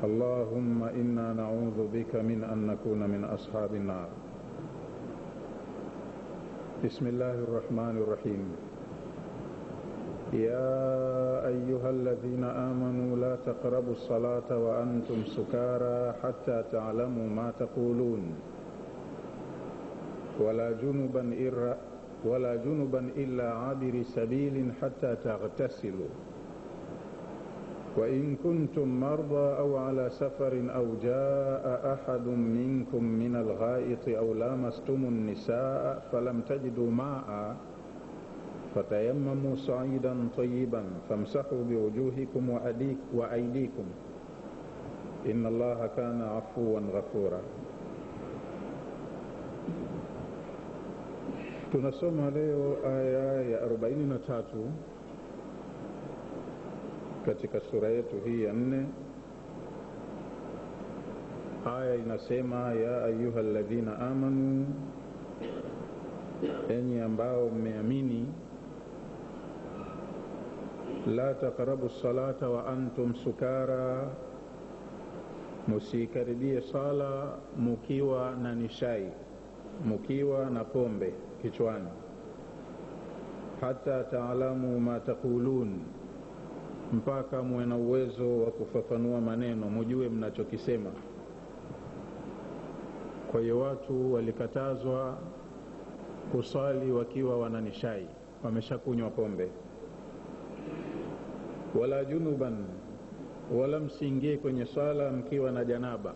اللهم إنا نعوذ بك من أن نكون من أصحاب النار. بسم الله الرحمن الرحيم. يا أيها الذين آمنوا لا تقربوا الصلاة وأنتم سكارى حتى تعلموا ما تقولون ولا جنبا إلا عابر سبيل حتى تغتسلوا وإن كنتم مرضى أو على سفر أو جاء أحد منكم من الغائط أو لامستم النساء فلم تجدوا ماء فتيمموا صعيدا طيبا فامسحوا بوجوهكم وأيديكم إن الله كان عفوا غفورا. Tunasoma leo aya ya 43 katika sura yetu hii ya 4. Aya inasema, ya ayyuhalladhina amanu, enyi ambao mmeamini, la taqrabu salata wa antum sukara, musikaribie sala mukiwa na nishai, mukiwa na pombe kichwani, hata taalamu ma taqulun, mpaka muwe na uwezo wa kufafanua maneno, mujue mnachokisema. Kwa hiyo watu walikatazwa kusali wakiwa wananishai, wameshakunywa pombe. Wala junuban, wala msiingie kwenye sala mkiwa na janaba,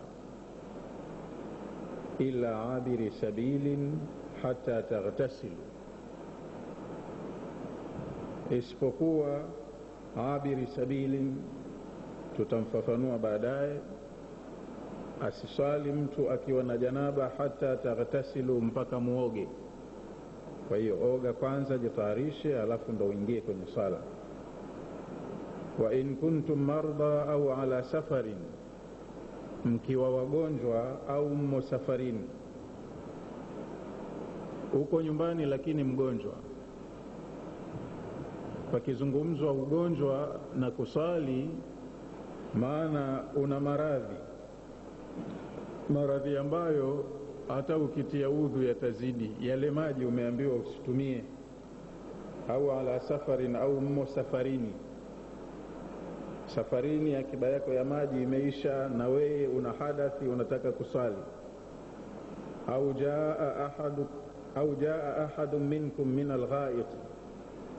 ila abiri sabilin hata taghtasilu, isipokuwa abiri sabilin, tutamfafanua baadaye, asisali mtu akiwa na janaba hata taghtasilu, mpaka muoge. Kwa hiyo oga kwanza, jitayarishe, alafu ndo uingie kwenye sala. Wa in kuntum marda au ala safarin, mkiwa wagonjwa au mmo safarini, uko nyumbani lakini mgonjwa. Pakizungumzwa ugonjwa na kusali, maana una maradhi ambayo hata ukitia udhu yatazidi yale maji umeambiwa usitumie. Au ala safarin, au mmo safarini, akiba yako ya maji imeisha na wewe una hadathi unataka kusali. Au jaa ahadun minkum min algha'it,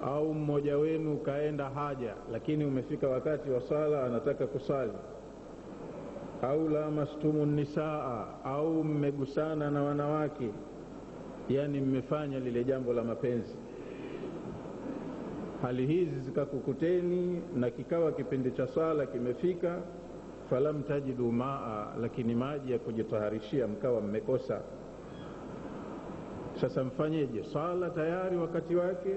au mmoja wenu kaenda haja lakini umefika wakati wa sala anataka kusali. Au lamastumun nisaa, au mmegusana na wanawake, yani mmefanya lile jambo la mapenzi. Hali hizi zikakukuteni na kikawa kipindi cha sala kimefika, falam tajidu maa, lakini maji ya kujitaharishia mkawa mmekosa. Sasa mfanyeje? Sala tayari wakati wake,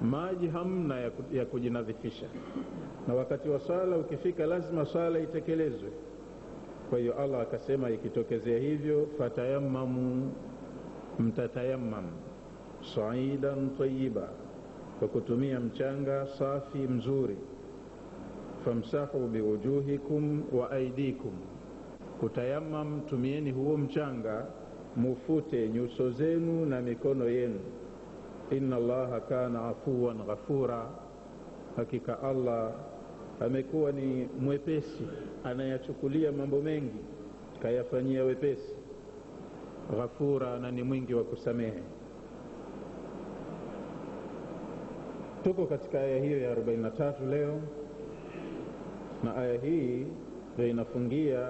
maji hamna ya kujinadhifisha, na wakati wa sala ukifika lazima sala itekelezwe. Kwa hiyo Allah akasema, ikitokezea hivyo, fatayammamu, mtatayammam sa'idan tayyiba, kwa kutumia mchanga safi mzuri. Famsahu biwujuhikum wa aidikum, kutayammam, tumieni huo mchanga mufute nyuso zenu na mikono yenu. Inna Allaha kana afuwan ghafura, hakika Allah amekuwa ni mwepesi, anayachukulia mambo mengi kayafanyia wepesi. Ghafura, na ni mwingi wa kusamehe. Tuko katika aya hiyo ya 43 leo, na aya hii ndio inafungia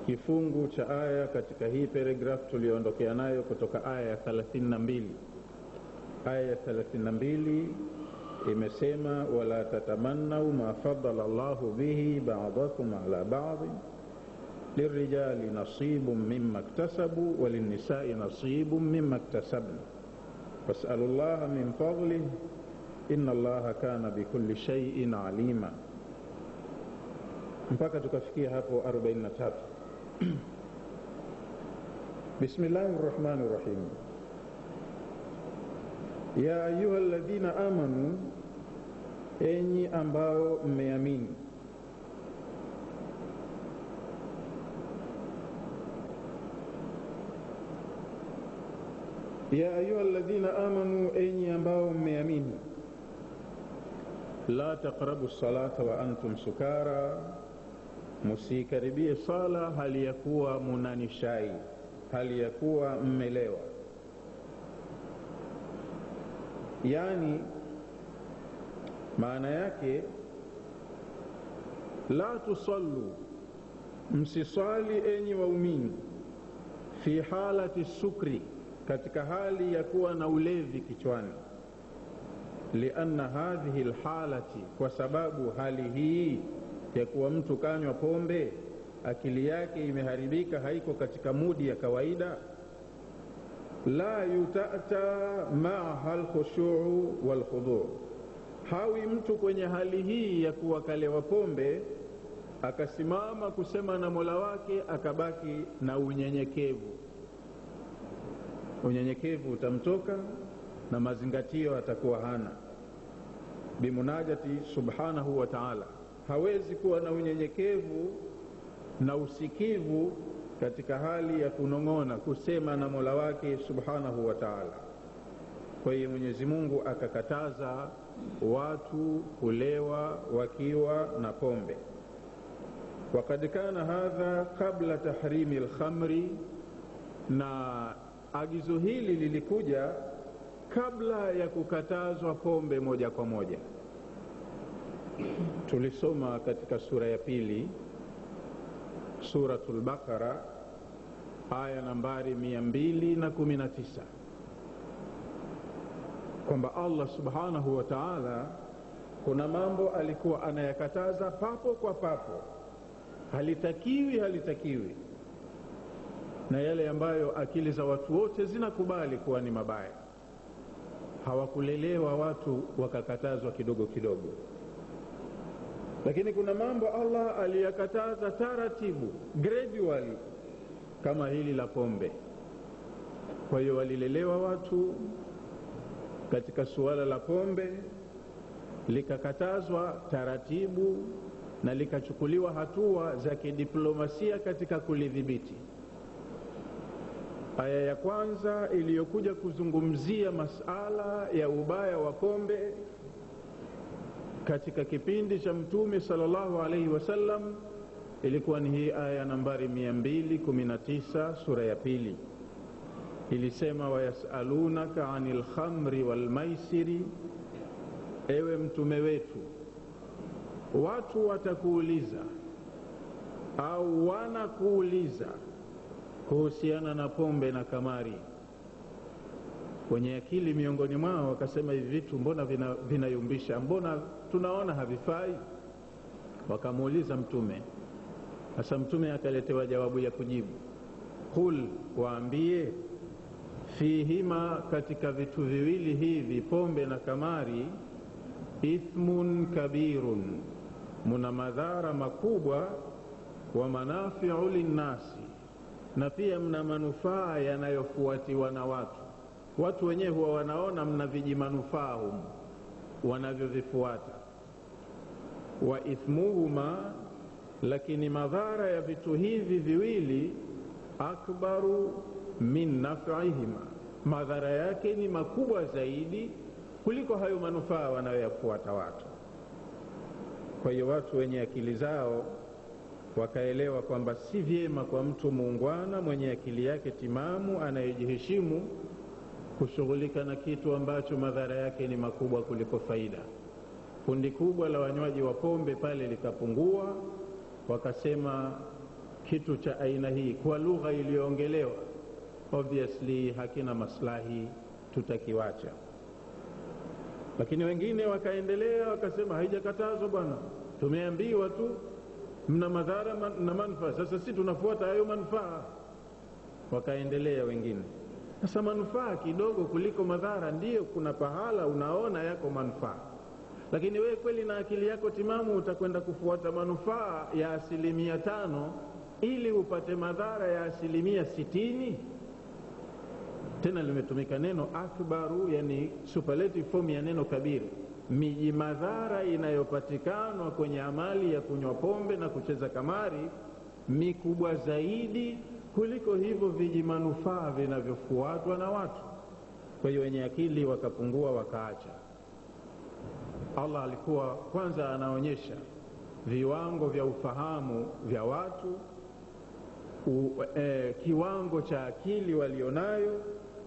kifungu cha aya katika hii paragraph tuliyoondokea nayo kutoka aya ya 32. Aya ya 32 imesema, wala tatamannu ma faddala Allahu bihi ba'dakum ala ba'd, lirrijali nasibun mimma iktasabu walinnisa'i nasibun mimma iktasabna fas'alu Allaha min fadlihi inna Allaha kana bikulli shay'in alima, mpaka tukafikia hapo 43. Bismillahirrahmanirrahim. Ya ayyuhalladhina amanu, enyi ambao mmeamini. ya ayuha alladhina amanu, enyi ambao mmeamini, la taqrabu salata wa antum sukara, musikaribie sala hali ya kuwa munanishai, hali ya kuwa mmelewa. Yani maana yake la tusallu, msisali enyi waumini, fi halati sukri, katika hali ya kuwa na ulevi kichwani. Lianna hadhihi alhalati, kwa sababu hali hii ya kuwa mtu kanywa pombe, akili yake imeharibika, haiko katika mudi ya kawaida. La yutata ma'aha alkhushu' walkhudu', hawi mtu kwenye hali hii ya kuwa kalewa pombe akasimama kusema na Mola wake akabaki na unyenyekevu. Unyenyekevu utamtoka na mazingatio atakuwa hana bimunajati subhanahu wa ta'ala. Hawezi kuwa na unyenyekevu na usikivu katika hali ya kunong'ona kusema na Mola wake subhanahu wa ta'ala. Kwa hiyo Mwenyezi Mungu akakataza watu kulewa wakiwa na pombe. Waqad kana hadha qabla tahrimi al-khamri, na agizo hili lilikuja kabla ya kukatazwa pombe moja kwa moja. Tulisoma katika sura ya pili, suratul Baqara, aya nambari 219, kwamba Allah subhanahu wa ta'ala kuna mambo alikuwa anayakataza papo kwa papo, halitakiwi, na yale ambayo akili za watu wote zinakubali kuwa ni mabaya. Hawakulelewa watu wakakatazwa kidogo kidogo. Lakini kuna mambo Allah aliyakataza taratibu, gradually, kama hili la pombe. Kwa hiyo walilelewa watu katika suala la pombe, likakatazwa taratibu na likachukuliwa hatua za kidiplomasia katika kulidhibiti. Aya ya kwanza iliyokuja kuzungumzia masala ya ubaya wa pombe katika kipindi cha Mtume sallallahu alaihi wasallam ilikuwa ni hii aya nambari 219 sura ya pili. Ilisema, wayasalunaka anil khamri wal maisiri, ewe mtume wetu, watu watakuuliza au wanakuuliza kuhusiana na pombe na kamari. Wenye akili miongoni mwao wakasema, hivi vitu mbona vinayumbisha, mbona tunaona havifai? Wakamuuliza mtume. Sasa mtume akaletewa jawabu ya kujibu, qul, waambie, fihima, katika vitu viwili hivi, pombe na kamari, ithmun kabirun, muna madhara makubwa, wa manafi'u linnasi, na pia mna manufaa yanayofuatiwa na watu. Watu wenyewe huwa wanaona mna vijimanufaa humu wanavyovifuata. Wa ithmuhuma, lakini madhara ya vitu hivi viwili, akbaru min naf'ihima, madhara yake ni makubwa zaidi kuliko hayo manufaa wanayoyafuata watu. Kwa hiyo watu wenye akili zao wakaelewa kwamba si vyema kwa mtu muungwana mwenye akili yake timamu anayejiheshimu kushughulika na kitu ambacho madhara yake ni makubwa kuliko faida. Kundi kubwa la wanywaji wa pombe pale likapungua, wakasema kitu cha aina hii kwa lugha iliyoongelewa obviously hakina maslahi, tutakiwacha. Lakini wengine wakaendelea wakasema, haijakatazwa bwana, tumeambiwa tu mna madhara na manufaa, sasa sisi tunafuata hayo manufaa. Wakaendelea wengine, sasa manufaa kidogo kuliko madhara, ndiyo kuna pahala unaona yako manufaa, lakini wewe kweli na akili yako timamu utakwenda kufuata manufaa ya 5% ili upate madhara ya 60%? Tena limetumika neno akbaru, yani superlative form ya neno kabiri. Miji madhara inayopatikana kwenye amali ya kunywa pombe na kucheza kamari mikubwa zaidi kuliko hivyo viji manufaa vinavyofuatwa na watu. Kwa hiyo wenye akili wakapungua wakaacha. Allah alikuwa kwanza anaonyesha viwango vya ufahamu vya watu, kiwango cha akili walionayo.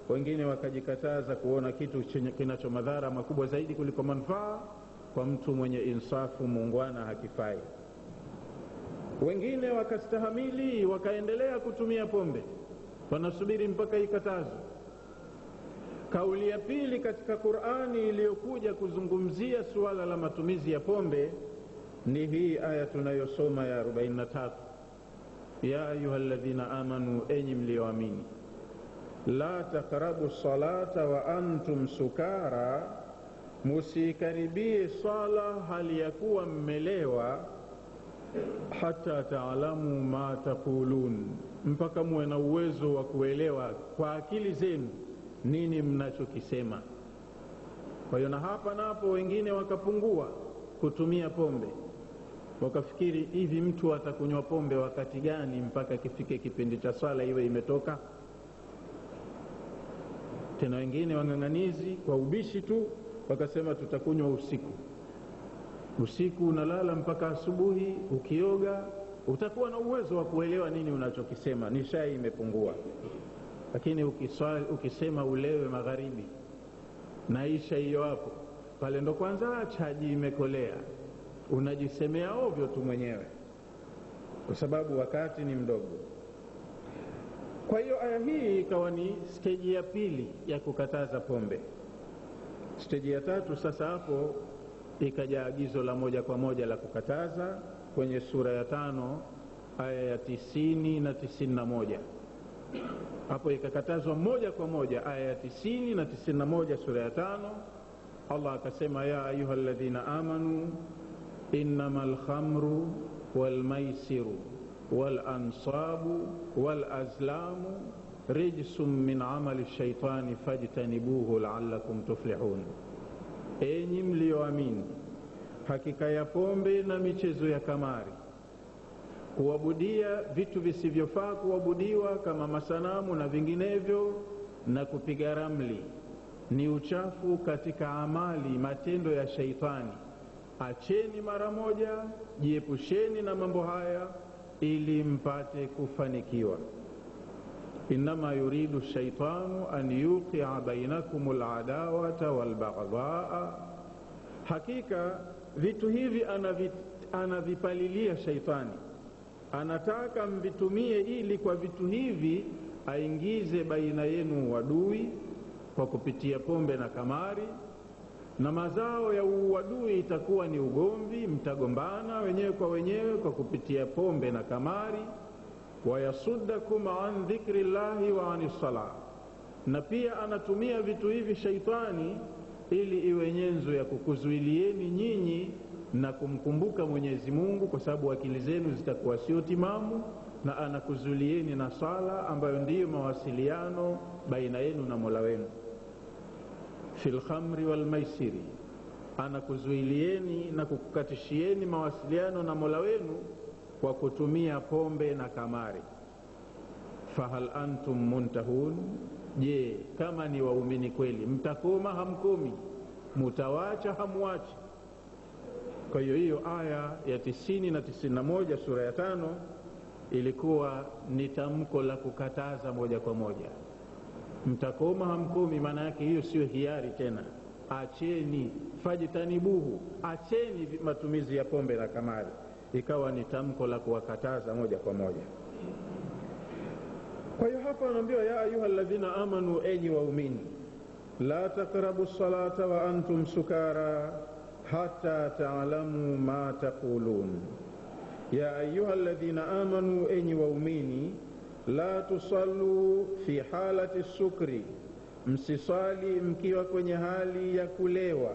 Wengine wakajikataza kuona kitu kinacho madhara makubwa zaidi kuliko manufaa, kwa mtu mwenye insafu muungwana hakifai. Wengine wakastahamili, wakaendelea kutumia pombe, wanasubiri mpaka ikatazwe. Kauli ya pili katika Qur'ani iliyokuja kuzungumzia suala la matumizi ya pombe ni hii aya tunayosoma ya 43, ya ayyuhalladhina amanu, enyi mlioamini, la taqrabu salata wa antum sukara, musikaribie sala hali ya kuwa mmelewa, hata taalamu ma taqulun, mpaka muwe na uwezo wa kuelewa kwa akili zenu nini mnachokisema. Kwa hiyo na hapa napo wengine wakapungua kutumia pombe, wakafikiri hivi mtu atakunywa pombe wakati gani mpaka kifike kipindi cha swala iwe imetoka. Tena wengine wang'ang'anizi kwa ubishi tu wakasema tutakunywa usiku unalala mpaka asubuhi, ukioga utakuwa na uwezo wa kuelewa nini unachokisema, ni shai imepungua. Lakini ukisema ulewe magharibi, naisha hiyo hapo, pale ndo kwanza chaji imekolea, unajisemea ovyo tu mwenyewe kwa sababu wakati ni mdogo. Kwa hiyo aya hii ikawa ni stage ya pili ya kukataza pombe. Stage ya tatu sasa, hapo ikaja agizo la moja kwa moja la kukataza kwenye sura ya 5 aya ya 90 na 91. Hapo ikakatazwa moja kwa moja aya ya 90 na 91 sura ya 5. Allah akasema, ya ayyuhalladhina amanu innamal khamru wal maisiru wal ansabu wal azlamu rijsum min amali shaitani fajtanibuhu la'allakum tuflihun. Enyi mlioamini, hakika ya pombe na michezo ya kamari, kuabudia vitu visivyofaa kuabudiwa kama masanamu na vinginevyo, na kupiga ramli, ni uchafu katika amali, matendo ya shaitani. Acheni mara moja, jiepusheni na mambo haya ili mpate kufanikiwa. Innama yuridu shaitanu an yuqi'a bainakumul adawata wal baghdha'a, hakika vitu hivi anavipalilia shaitani, anataka mvitumie ili kwa vitu hivi aingize baina yenu uadui kwa kupitia pombe na kamari, na mazao ya uadui itakuwa ni ugomvi, mtagombana wenyewe kwa wenyewe kwa kupitia pombe na kamari. Wayasuddakum an dhikrillahi wa anis salah, na pia anatumia vitu hivi shaitani ili iwe nyenzo ya kukuzuilieni nyinyi na kumkumbuka Mwenyezi Mungu, kwa sababu akili zenu zitakuwa sio timamu, na anakuzuilieni na sala ambayo ndiyo mawasiliano baina yenu na Mola wenu. Fil khamri wal maisiri, anakuzuilieni na kukukatishieni mawasiliano na Mola wenu kwa kutumia pombe na kamari. Fahal antum muntahun, je, kama ni waumini kweli mtakoma hamkomi, mutawacha hamwachi? Kwa hiyo aya ya 90 na 91 sura ya 5 ilikuwa ni tamko la kukataza moja kwa moja. Mtakoma hamkomi, maana yake hiyo sio hiari tena. Acheni, fajtanibuhu, acheni matumizi ya pombe na kamari. Ikawa ni tamko la kuwakataza moja kwa moja. Kwa hiyo hapa anaambiwa, ya ayyuhalladhina amanu, enyi waumini, la taqrabu salata wa antum sukara hatta ta'lamu ma taqulun. Ya ayyuhalladhina amanu, enyi waumini, la tusallu fi halati sukri, msisali mkiwa kwenye hali ya kulewa.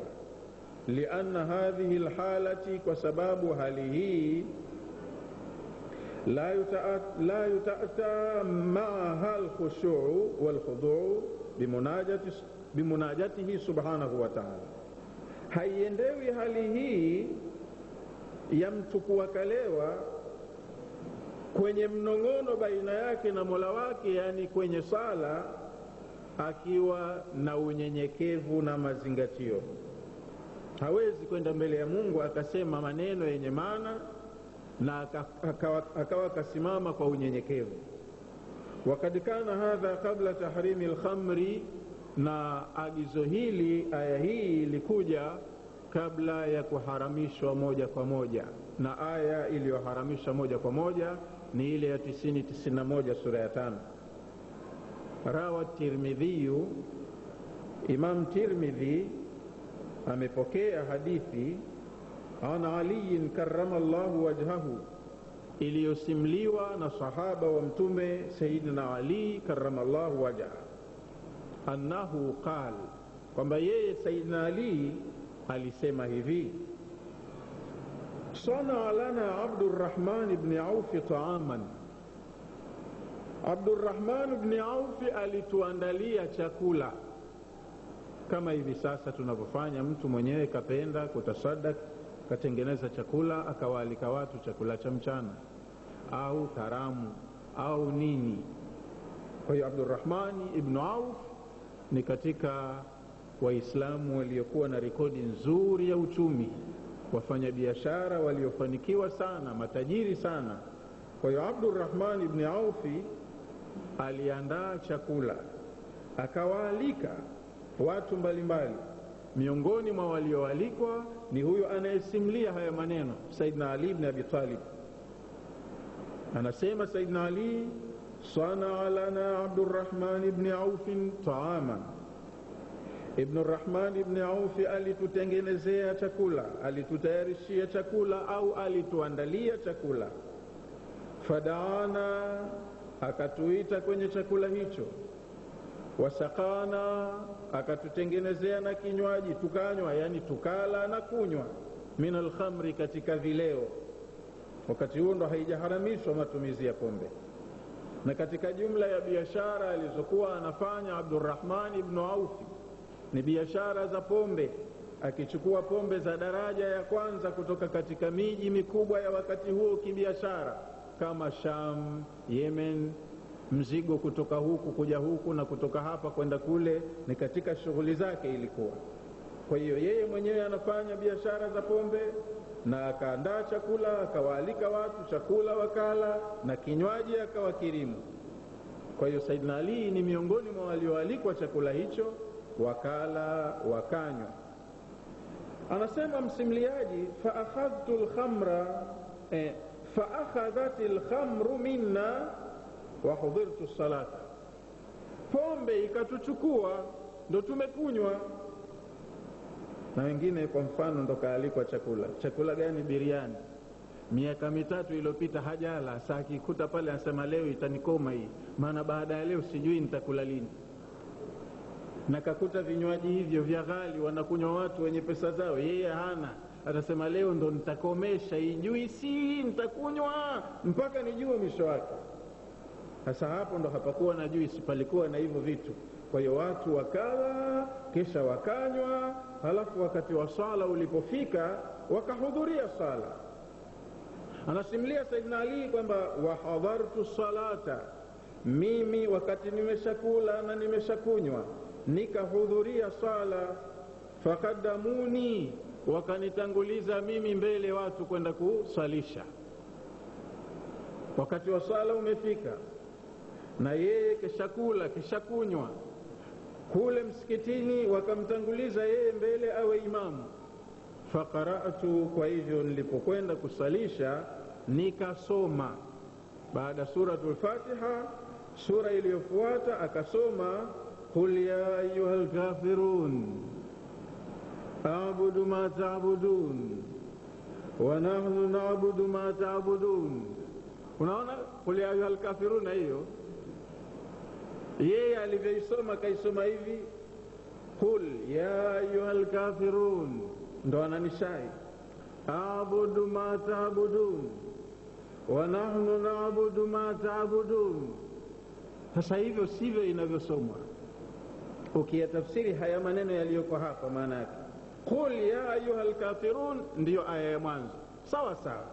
Lianna hadhihi alhalati, kwa sababu hali hii, la yuta'ata ma'aha alkhushu' walkhudu' bimunajatihi subhanahu wa ta'ala, haiendewi hali hii ya mtu kuwakalewa kwenye mnong'ono baina yake na Mola wake, yani kwenye sala, akiwa na unyenyekevu na mazingatio. Hawezi kwenda mbele ya Mungu akasema maneno yenye maana na akawa kasimama kwa unyenyekevu. Wakad kana hadha qabla tahrimi al-khamri, na agizo hili, aya hii ilikuja kabla ya kuharamishwa moja kwa moja, na aya iliyoharamisha moja kwa moja ni ile ya 90-91 sura ya 5. Rawa Tirmidhi, Imam Tirmidhi amepokea hadithi an Ali karramallahu wajhahu, iliyosimliwa na sahaba wa mtume Sayyidina Ali karramallahu wajhahu, annahu qal, kwamba yeye Sayyidina Ali alisema hivi: sana lana Abdurrahman ibn Auf ta'aman, Abdurrahman ibn Auf alituandalia chakula kama hivi sasa tunavyofanya. Mtu mwenyewe kapenda kutasadak, katengeneza chakula akawaalika watu chakula cha mchana au karamu au nini. Kwa hiyo Abdurrahman ibn Auf ni katika Waislamu waliokuwa na rekodi nzuri ya uchumi, wafanya biashara waliofanikiwa sana, matajiri sana. Kwa hiyo Abdurrahman ibn Auf aliandaa chakula akawaalika watu mbalimbali. Miongoni mwa walioalikwa ni huyo anayesimlia haya maneno, Saidna Ali ibn Abi Talib. Anasema Saidna Ali, sana lana Abdurrahman ibn Auf ta'aman, Ibn Rahman ibn Auf alitutengenezea chakula, alitutayarishia chakula au alituandalia chakula. Fadaana, akatuita kwenye chakula hicho. Wasakana, akatutengenezea na kinywaji tukanywa, yani tukala na kunywa. Min al-khamri, katika vileo. Wakati huo ndo haijaharamishwa matumizi ya pombe. Na katika jumla ya biashara alizokuwa anafanya Abdurrahman ibn Auf ni biashara za pombe, akichukua pombe za daraja ya kwanza kutoka katika miji mikubwa ya wakati huo kibiashara, kama Sham, Yemen, mzigo kutoka huku kuja huku na kutoka hapa kwenda kule, ni katika shughuli zake ilikuwa. Kwa hiyo yeye mwenyewe anafanya biashara za pombe na akaandaa chakula, akawaalika watu chakula wakala, na kinywaji akawakirimu. Kwa hiyo Saidna Ali ni miongoni mwa walioalikwa chakula hicho, wakala wakanywa. Anasema msimliaji, fa akhadhat al-khamru minna wa hudhirtu salata, pombe ikatuchukua ndo tumekunywa. Na wengine kwa mfano ndo kaalikwa chakula gani? Biriani. Miaka 3 iliyopita hajala, saa akikuta pale anasema leo itanikoma hii, maana baada ya leo sijui nitakula lini. Na kakuta vinywaji hivyo vya ghali wanakunywa watu wenye pesa zao, yeye hana, atasema leo ndo nitakomesha hii juisi, nitakunywa mpaka nijue mwisho wake. Sasa hapo ndo hapakuwa na juisi, palikuwa na hivyo vitu. Kwa hiyo watu wakala kisha wakanywa, halafu wakati wa sala ulipofika wakahudhuria sala. Anasimulia Saidina Ali kwamba wahadhartu salata, mimi wakati nimeshakula na nimeshakunywa nikahudhuria sala. Fakadamuni, wakanitanguliza mimi mbele watu kwenda kusalisha. Wakati wa sala umefika na yeye kishakula kishakunywa kule msikitini, wakamtanguliza yeye mbele awe imamu. Faqara'tu, kwa hivyo nilipokwenda kusalisha nikasoma baada suratul Fatiha, sura iliyofuata akasoma qul ya ayyuhal kafirun a'budu ma ta'budun wa nahnu na'budu ma ta'budun. Unaona qul ya ayyuhal kafirun, hiyo yeye alivyoisoma kaisoma hivi, qul ya ayyuhal kafirun, ndo ananishai a'budu ma ta'budun wa nahnu na'budu ma ta'budun. Sasa hivyo sivyo inavyosomwa. Ukiyatafsiri haya maneno yaliyoko hapa, maana yake qul ya ayyuhal kafirun ndiyo aya ya mwanzo, sawa sawa.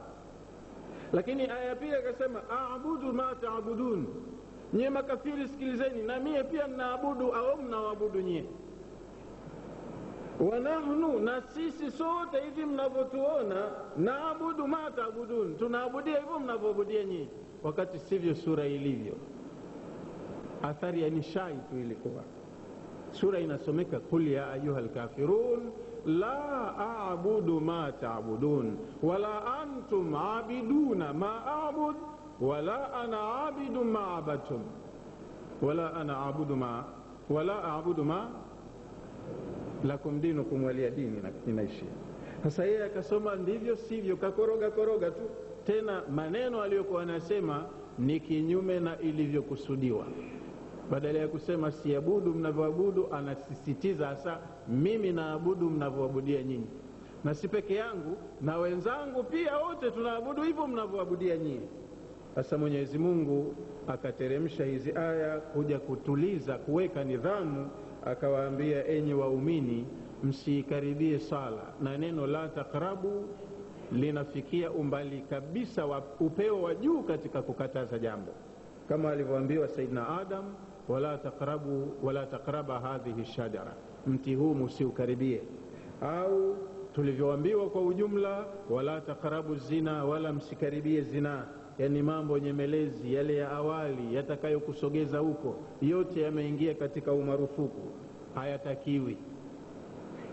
Lakini aya ya pili akasema a'budu ma ta'budun, Nyie makafiri sikilizeni, na mie pia ninaabudu au mnaabudu nyie. Wa nahnu, na sisi sote hivi mnavyotuona, naabudu ma taabudun, tunaabudia hivyo mnavyoabudia nyie, wakati sivyo sura ilivyo. Athari ya nishai tu ilikuwa. Sura inasomeka qul ya ayyuhal kafirun la a'budu ma ta'budun wala antum 'abiduna ma a'bud wala ana 'abidu ma 'abadtum wala ana a'budu ma lakum dinukum waliya dini. Inaishia sasa. Yeye akasoma ndivyo sivyo, kakoroga tu, tena maneno aliyokuwa anasema ni kinyume na ilivyokusudiwa. Badala ya kusema siabudu mnavyoabudu, anasisitiza hasa mimi naabudu mnavyoabudia nyinyi, na si peke yangu, na wenzangu pia wote tunaabudu hivyo mnavyoabudia nyinyi. Sasa Mwenyezi Mungu akateremsha hizi aya kuja kutuliza, kuweka nidhamu. Akawaambia, enyi waumini, msikaribie sala. Na neno la taqrabu linafikia umbali kabisa wa upeo wa juu katika kukataza jambo, kama alivyoambiwa Saidina Adam, wala taqraba hadhihi shajara, mti huu msiukaribie. Au tulivyoambiwa kwa ujumla, wala taqrabu zina, wala msikaribie zina. Yani mambo nyemelezi yale ya awali yatakayokusogeza huko, yote yameingia katika umarufuku, hayatakiwi.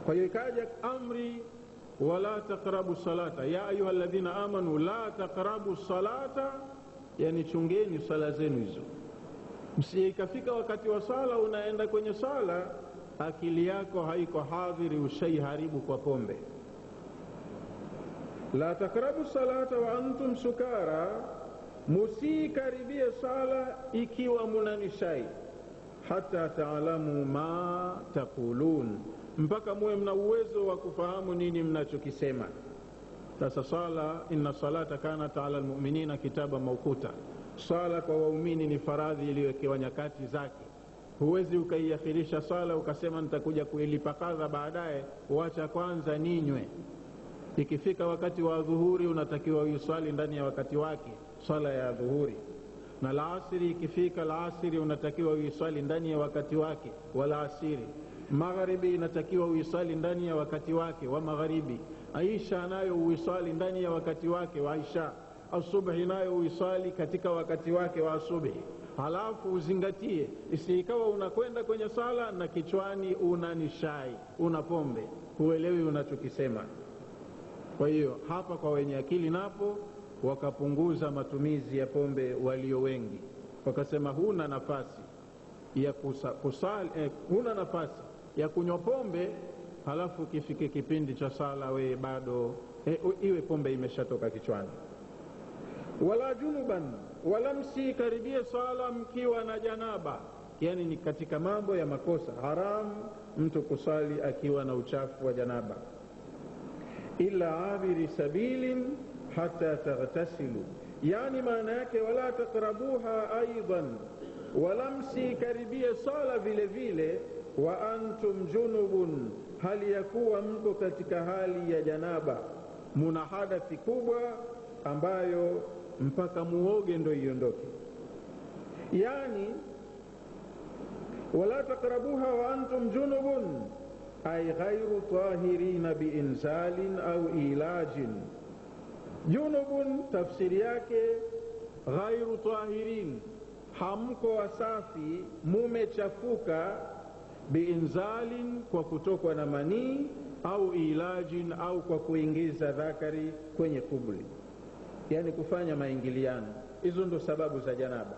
Kwa hiyo ikaja amri, wala taqrabu salata ya ayyuhalladhina amanu la taqrabu salata, yani chungeni sala zenu hizo. Msikafika wakati wa sala, unaenda kwenye sala, akili yako haiko hadhiri, ushaiharibu kwa pombe. La taqrabu salata wa antum sukara, musikaribie sala ikiwa munanishai, hata taalamu ma taqulun, mpaka muwe mna uwezo wa kufahamu nini mnachokisema. Sasa sala, inna salata kanat ala almu'minina kitaba mawquta, sala kwa waumini ni faradhi iliyowekewa nyakati zake. Huwezi ukaiakhirisha sala ukasema nitakuja kuilipa kadha baadaye, uacha kwanza ninywe. Ikifika wakati wa dhuhuri unatakiwa uiswali ndani ya wakati wake, sala ya dhuhuri. Na alasiri ikifika alasiri unatakiwa uiswali ndani ya wakati wake wala asiri. Magharibi inatakiwa uiswali ndani ya wakati wake wa magharibi. Aisha nayo uiswali ndani ya wakati wake wa Aisha. Asubuhi nayo uiswali katika wakati wake wa asubuhi. Halafu uzingatie, isikawa unakwenda kwenye sala na kichwani una nishai, una pombe, huelewi unachokisema. Kwa hiyo hapa kwa wenye akili napo wakapunguza matumizi ya pombe walio wengi, wakasema huna nafasi ya kusali, huna nafasi ya kunywa pombe, halafu kifike kipindi cha sala we bado iwe pombe imeshatoka kichwani. Wala junuban, wala msikaribie sala mkiwa na janaba. Yani ni katika mambo ya makosa haramu mtu kusali akiwa na uchafu wa janaba. Illa abiri sabilin hata taghtasilu, yani maana yake wala taqrabuha aidan, wala msikaribie sala vile vile wa antum junubun, hali ya kuwa mko katika hali ya janaba, muna hadathi kubwa ambayo mpaka muoge ndo iondoke. Yani wala taqrabuha wa antum junubun ay ghayru tahirina biinzalin au ilajin. Junubun tafsiri yake ghayru tahirin, hamko wasafi, mumechafuka, biinzalin, kwa kutokwa na manii, au ilajin, au kwa kuingiza dhakari kwenye kubuli, yani kufanya maingiliano. Hizo ndo sababu za janaba.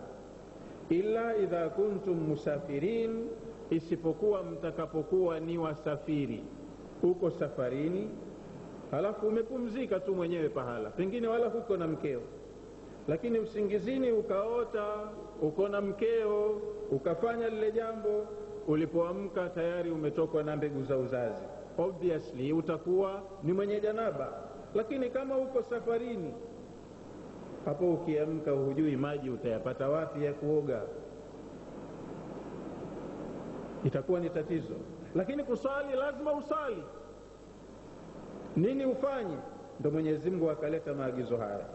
Illa idha kuntum musafirin, isipokuwa mtakapokuwa ni wasafiri. Uko safarini, halafu umepumzika tu mwenyewe pahala, pengine wala huko na mkeo, lakini usingizini ukaota uko na mkeo, ukafanya lile jambo, ulipoamka tayari umetokwa na mbegu za uzazi. Obviously utakuwa ni mwenye janaba. Lakini kama uko safarini, hapo ukiamka hujui maji utayapata wapi ya kuoga, itakuwa ni tatizo. Lakini kusali lazima usali. Nini ufanye? Ndo Mwenyezi Mungu akaleta maagizo haya.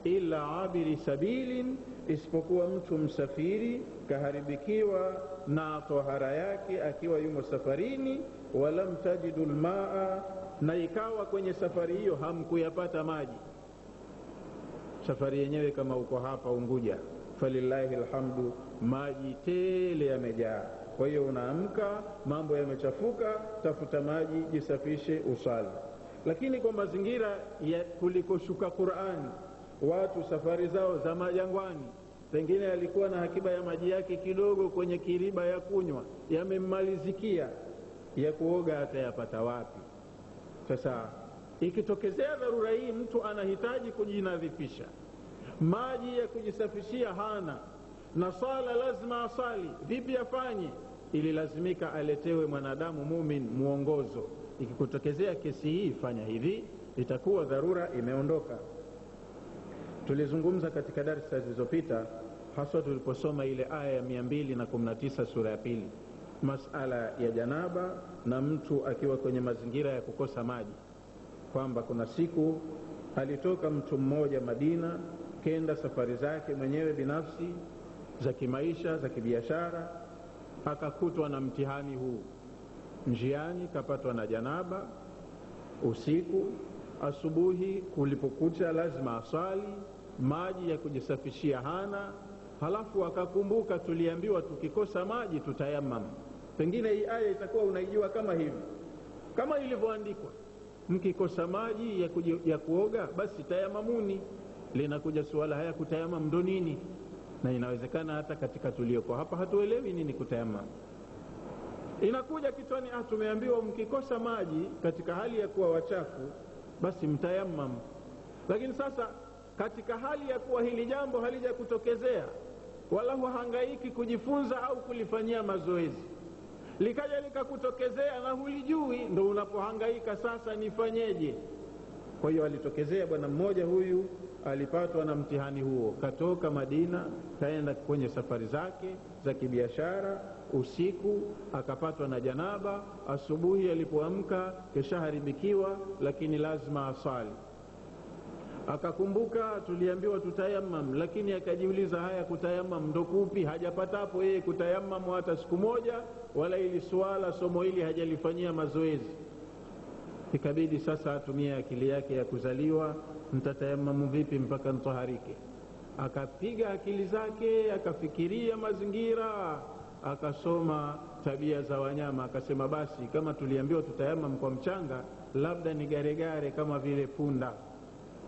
illa abiri sabilin, isipokuwa mtu msafiri kaharibikiwa na tohara yake akiwa yumo safarini, walam tajidu lmaa, na ikawa kwenye safari hiyo hamkuyapata maji. Safari yenyewe kama uko hapa Unguja, falillahi alhamdu, maji tele yamejaa. Kwa hiyo unaamka, mambo yamechafuka, tafuta maji, jisafishe, usali. Lakini kwa mazingira ya kulikoshuka Qur'ani, watu safari zao za majangwani, pengine alikuwa na hakiba ya maji yake kidogo kwenye kiriba ya kunywa, yamemmalizikia, ya kuoga atayapata wapi? Sasa ikitokezea dharura hii, mtu anahitaji kujinadhifisha, maji ya kujisafishia hana, na sala lazima asali, vipi afanye? Ili lazimika aletewe mwanadamu mumin muongozo. Ikikutokezea kesi hii, fanya hivi, itakuwa dharura imeondoka. Tulizungumza katika darasa zilizopita, hasa tuliposoma ile aya ya 219 sura ya 2, masala ya janaba na mtu akiwa kwenye mazingira ya kukosa maji, kwamba kuna siku alitoka mtu mmoja Madina, kenda safari zake mwenyewe binafsi za kimaisha, za kibiashara, akakutwa na mtihani huu. Njiani kapatwa na janaba, usiku, asubuhi kulipokucha lazima asali, maji ya kujisafishia hana. Halafu akakumbuka tuliambiwa tukikosa maji tutayamam. Pengine hii aya itakuwa unaijua kama hivi, kama ilivyoandikwa, mkikosa maji ya kuoga basi tayamamuni. Linakuja suala, haya kutayamam ndo nini? Na inawezekana hata katika tulioko hapa hatuelewi nini kutayamam. Inakuja kichwani, tumeambiwa mkikosa maji katika hali ya kuwa wachafu basi mtayamam. Lakini sasa katika hali ya kuwa hili jambo halija kutokezea, wala huhangaiki kujifunza au kulifanyia mazoezi, likaja likakutokezea na hulijui, ndo unapohangaika sasa nifanyeje? Kwa hiyo alitokezea bwana mmoja, huyu alipatwa na mtihani huo, katoka Madina kaenda kwenye safari zake za kibiashara, usiku akapatwa na janaba, asubuhi alipoamka keshaharibikiwa, lakini lazima asali. Akakumbuka tuliambiwa tutayamam, lakini akajiuliza, haya kutayamam ndo kupi? Hajapatapo yeye kutayamam hata siku moja, wala ili swala somo hili hajalifanyia mazoezi. Ikabidi sasa atumie akili yake ya kuzaliwa, mtatayamamu vipi mpaka mtaharike? Akapiga akili zake, akafikiria mazingira, akasoma tabia za wanyama, akasema basi kama tuliambiwa tutayamam kwa mchanga, labda ni garegare kama vile punda,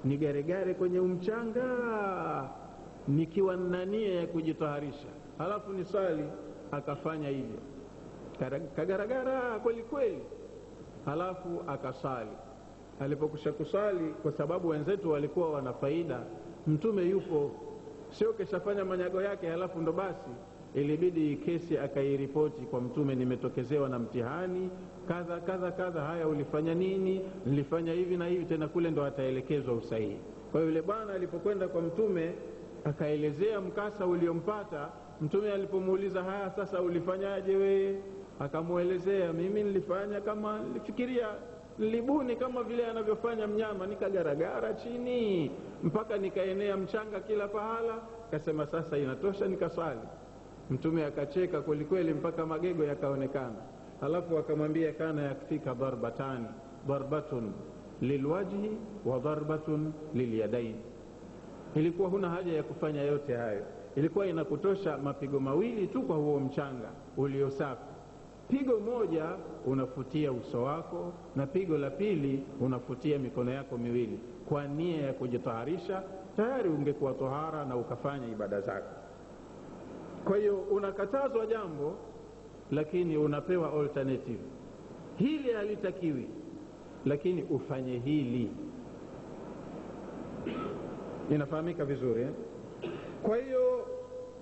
ni garegare kwenye umchanga nikiwa na nia ya kujitaharisha, halafu ni sali. Akafanya hivyo, kagaragara kweli kweli, halafu akasali. Alipokusha kusali, kwa sababu wenzetu walikuwa wana faida, mtume yupo, sio keshafanya manyago yake halafu ndo basi. Ilibidi kesi akairipoti kwa mtume, nimetokezewa na mtihani kadha kadha kadha, haya ulifanya nini? Nilifanya hivi na hivi. Tena kule ndo ataelekezwa usahihi. Kwa hiyo yule bwana alipokwenda kwa mtume akaelezea mkasa uliompata. Mtume alipomuuliza, haya sasa ulifanyaje wewe? Akamuelezea, mimi nilifanya kama nilifikiria, nilibuni kama vile anavyofanya mnyama, nikagaragara chini mpaka nikaenea mchanga kila pahala. Akasema sasa inatosha, nikasali. Mtume akacheka kweli kweli mpaka magego yakaonekana. Halafu akamwambia, kana yakfika darbatani, darbatun lilwajhi wa darbatun lilyadain. Ilikuwa huna haja ya kufanya yote hayo, ilikuwa inakutosha mapigo mawili tu kwa huo mchanga uliosafi. Pigo moja unafutia uso wako, na pigo la pili unafutia mikono yako miwili kwa nia ya kujitaharisha. Tayari ungekuwa tohara na ukafanya ibada zako. Kwa hiyo unakatazwa jambo, lakini unapewa alternative. Hili halitakiwi, lakini ufanye hili. Inafahamika vizuri eh? Kwa hiyo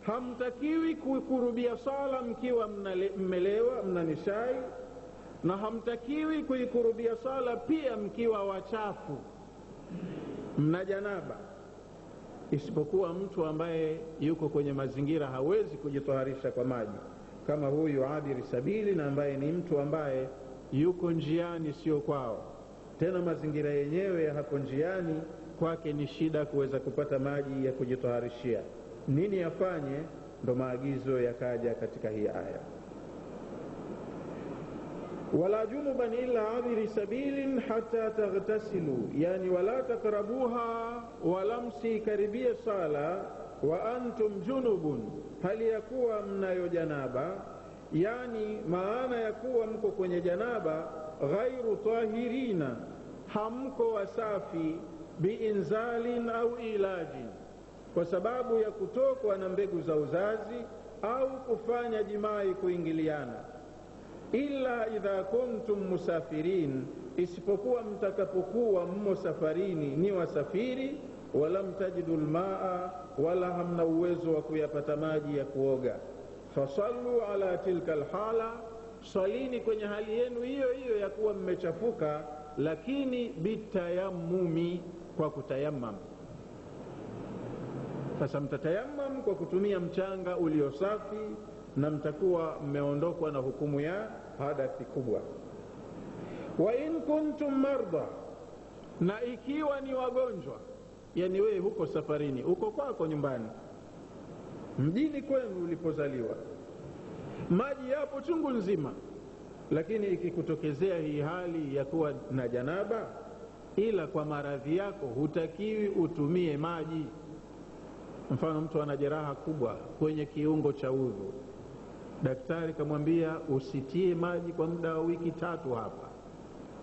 hamtakiwi kuikurubia sala mkiwa mmelewa, mnanishai, na hamtakiwi kuikurubia sala pia mkiwa wachafu, mna janaba, isipokuwa mtu ambaye yuko kwenye mazingira hawezi kujitaharisha kwa maji, kama huyu abiri sabili, na ambaye ni mtu ambaye yuko njiani sio kwao. Tena mazingira yenyewe ya hapo njiani kwake ni shida kuweza kupata maji ya kujitaharishia. Nini afanye? Ndo maagizo yakaja katika hii aya. wala junuban illa abiri sabilin hatta taghtasilu, yani wala takrabuha, wala msikaribie sala wa antum junubun, hali ya kuwa mnayo janaba, yani maana ya kuwa mko kwenye janaba, ghairu tahirina, hamko wasafi, biinzalin au ilajin, kwa sababu ya kutokwa na mbegu za uzazi au kufanya jimai kuingiliana, illa idha kuntum musafirin, isipokuwa mtakapokuwa mmo safarini, ni wasafiri, wala mtajidul maa, wala hamna uwezo wa kuyapata maji ya kuoga. Fasallu ala tilka alhala, salini kwenye hali yenu hiyo hiyo ya kuwa mmechafuka, lakini bitayammumi, kwa kutayammam. Sasa mtatayammam kwa kutumia mchanga uliosafi, na mtakuwa mmeondokwa na hukumu ya hadathi kubwa. Wa in kuntum marda, na ikiwa ni wagonjwa, yani wewe huko safarini, uko kwako nyumbani, mjini kwenu ulipozaliwa, maji yapo chungu nzima, lakini ikikutokezea hii hali ya kuwa na janaba, ila kwa maradhi yako hutakiwi utumie maji. Mfano, mtu ana jeraha kubwa kwenye kiungo cha udhu, daktari kamwambia usitie maji kwa muda wa wiki 3 hapa,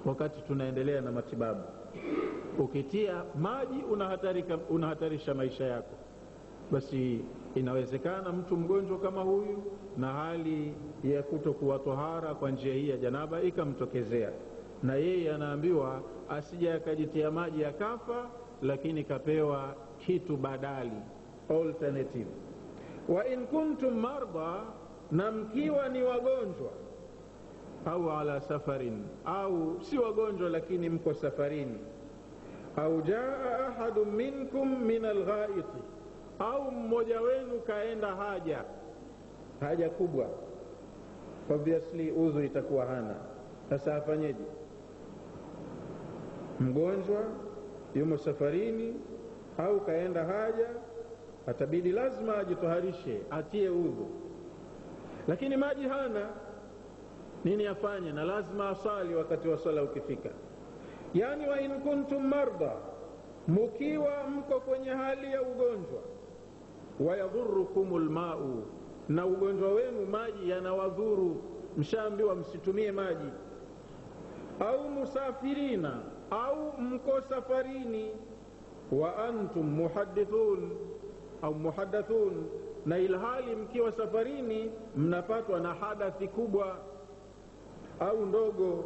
wakati tunaendelea na matibabu. Ukitia maji unahatarisha maisha yako. Basi inawezekana mtu mgonjwa kama huyu na hali ya kutokuwa tohara kwa njia hii ya janaba ikamtokezea, na yeye anaambiwa asije akajitia maji akafa, lakini kapewa kitu badali, alternative. Wa in kuntum marda, na mkiwa ni wagonjwa, au ala safarin, au si wagonjwa lakini mko safarini, au jaa ahadun minkum min alghaiti, au mmoja wenu kaenda haja kubwa, obviously udhu itakuwa hana. Sasa afanyeje? Mgonjwa yumo safarini au kaenda haja, atabidi lazima ajitoharishe, atie udhu, lakini maji hana. Nini afanye? Na lazima asali wakati wa sala ukifika. Yani wa in kuntum marda, mukiwa mko kwenye hali ya ugonjwa, wa yadhurukumul ma'u, na ugonjwa wenu maji yanawadhuru, mshaambiwa msitumie maji. Au musafirina, au mko safarini, wa antum muhaddithun au muhaddathun, na ilhali mkiwa safarini mnapatwa na hadathi kubwa au ndogo.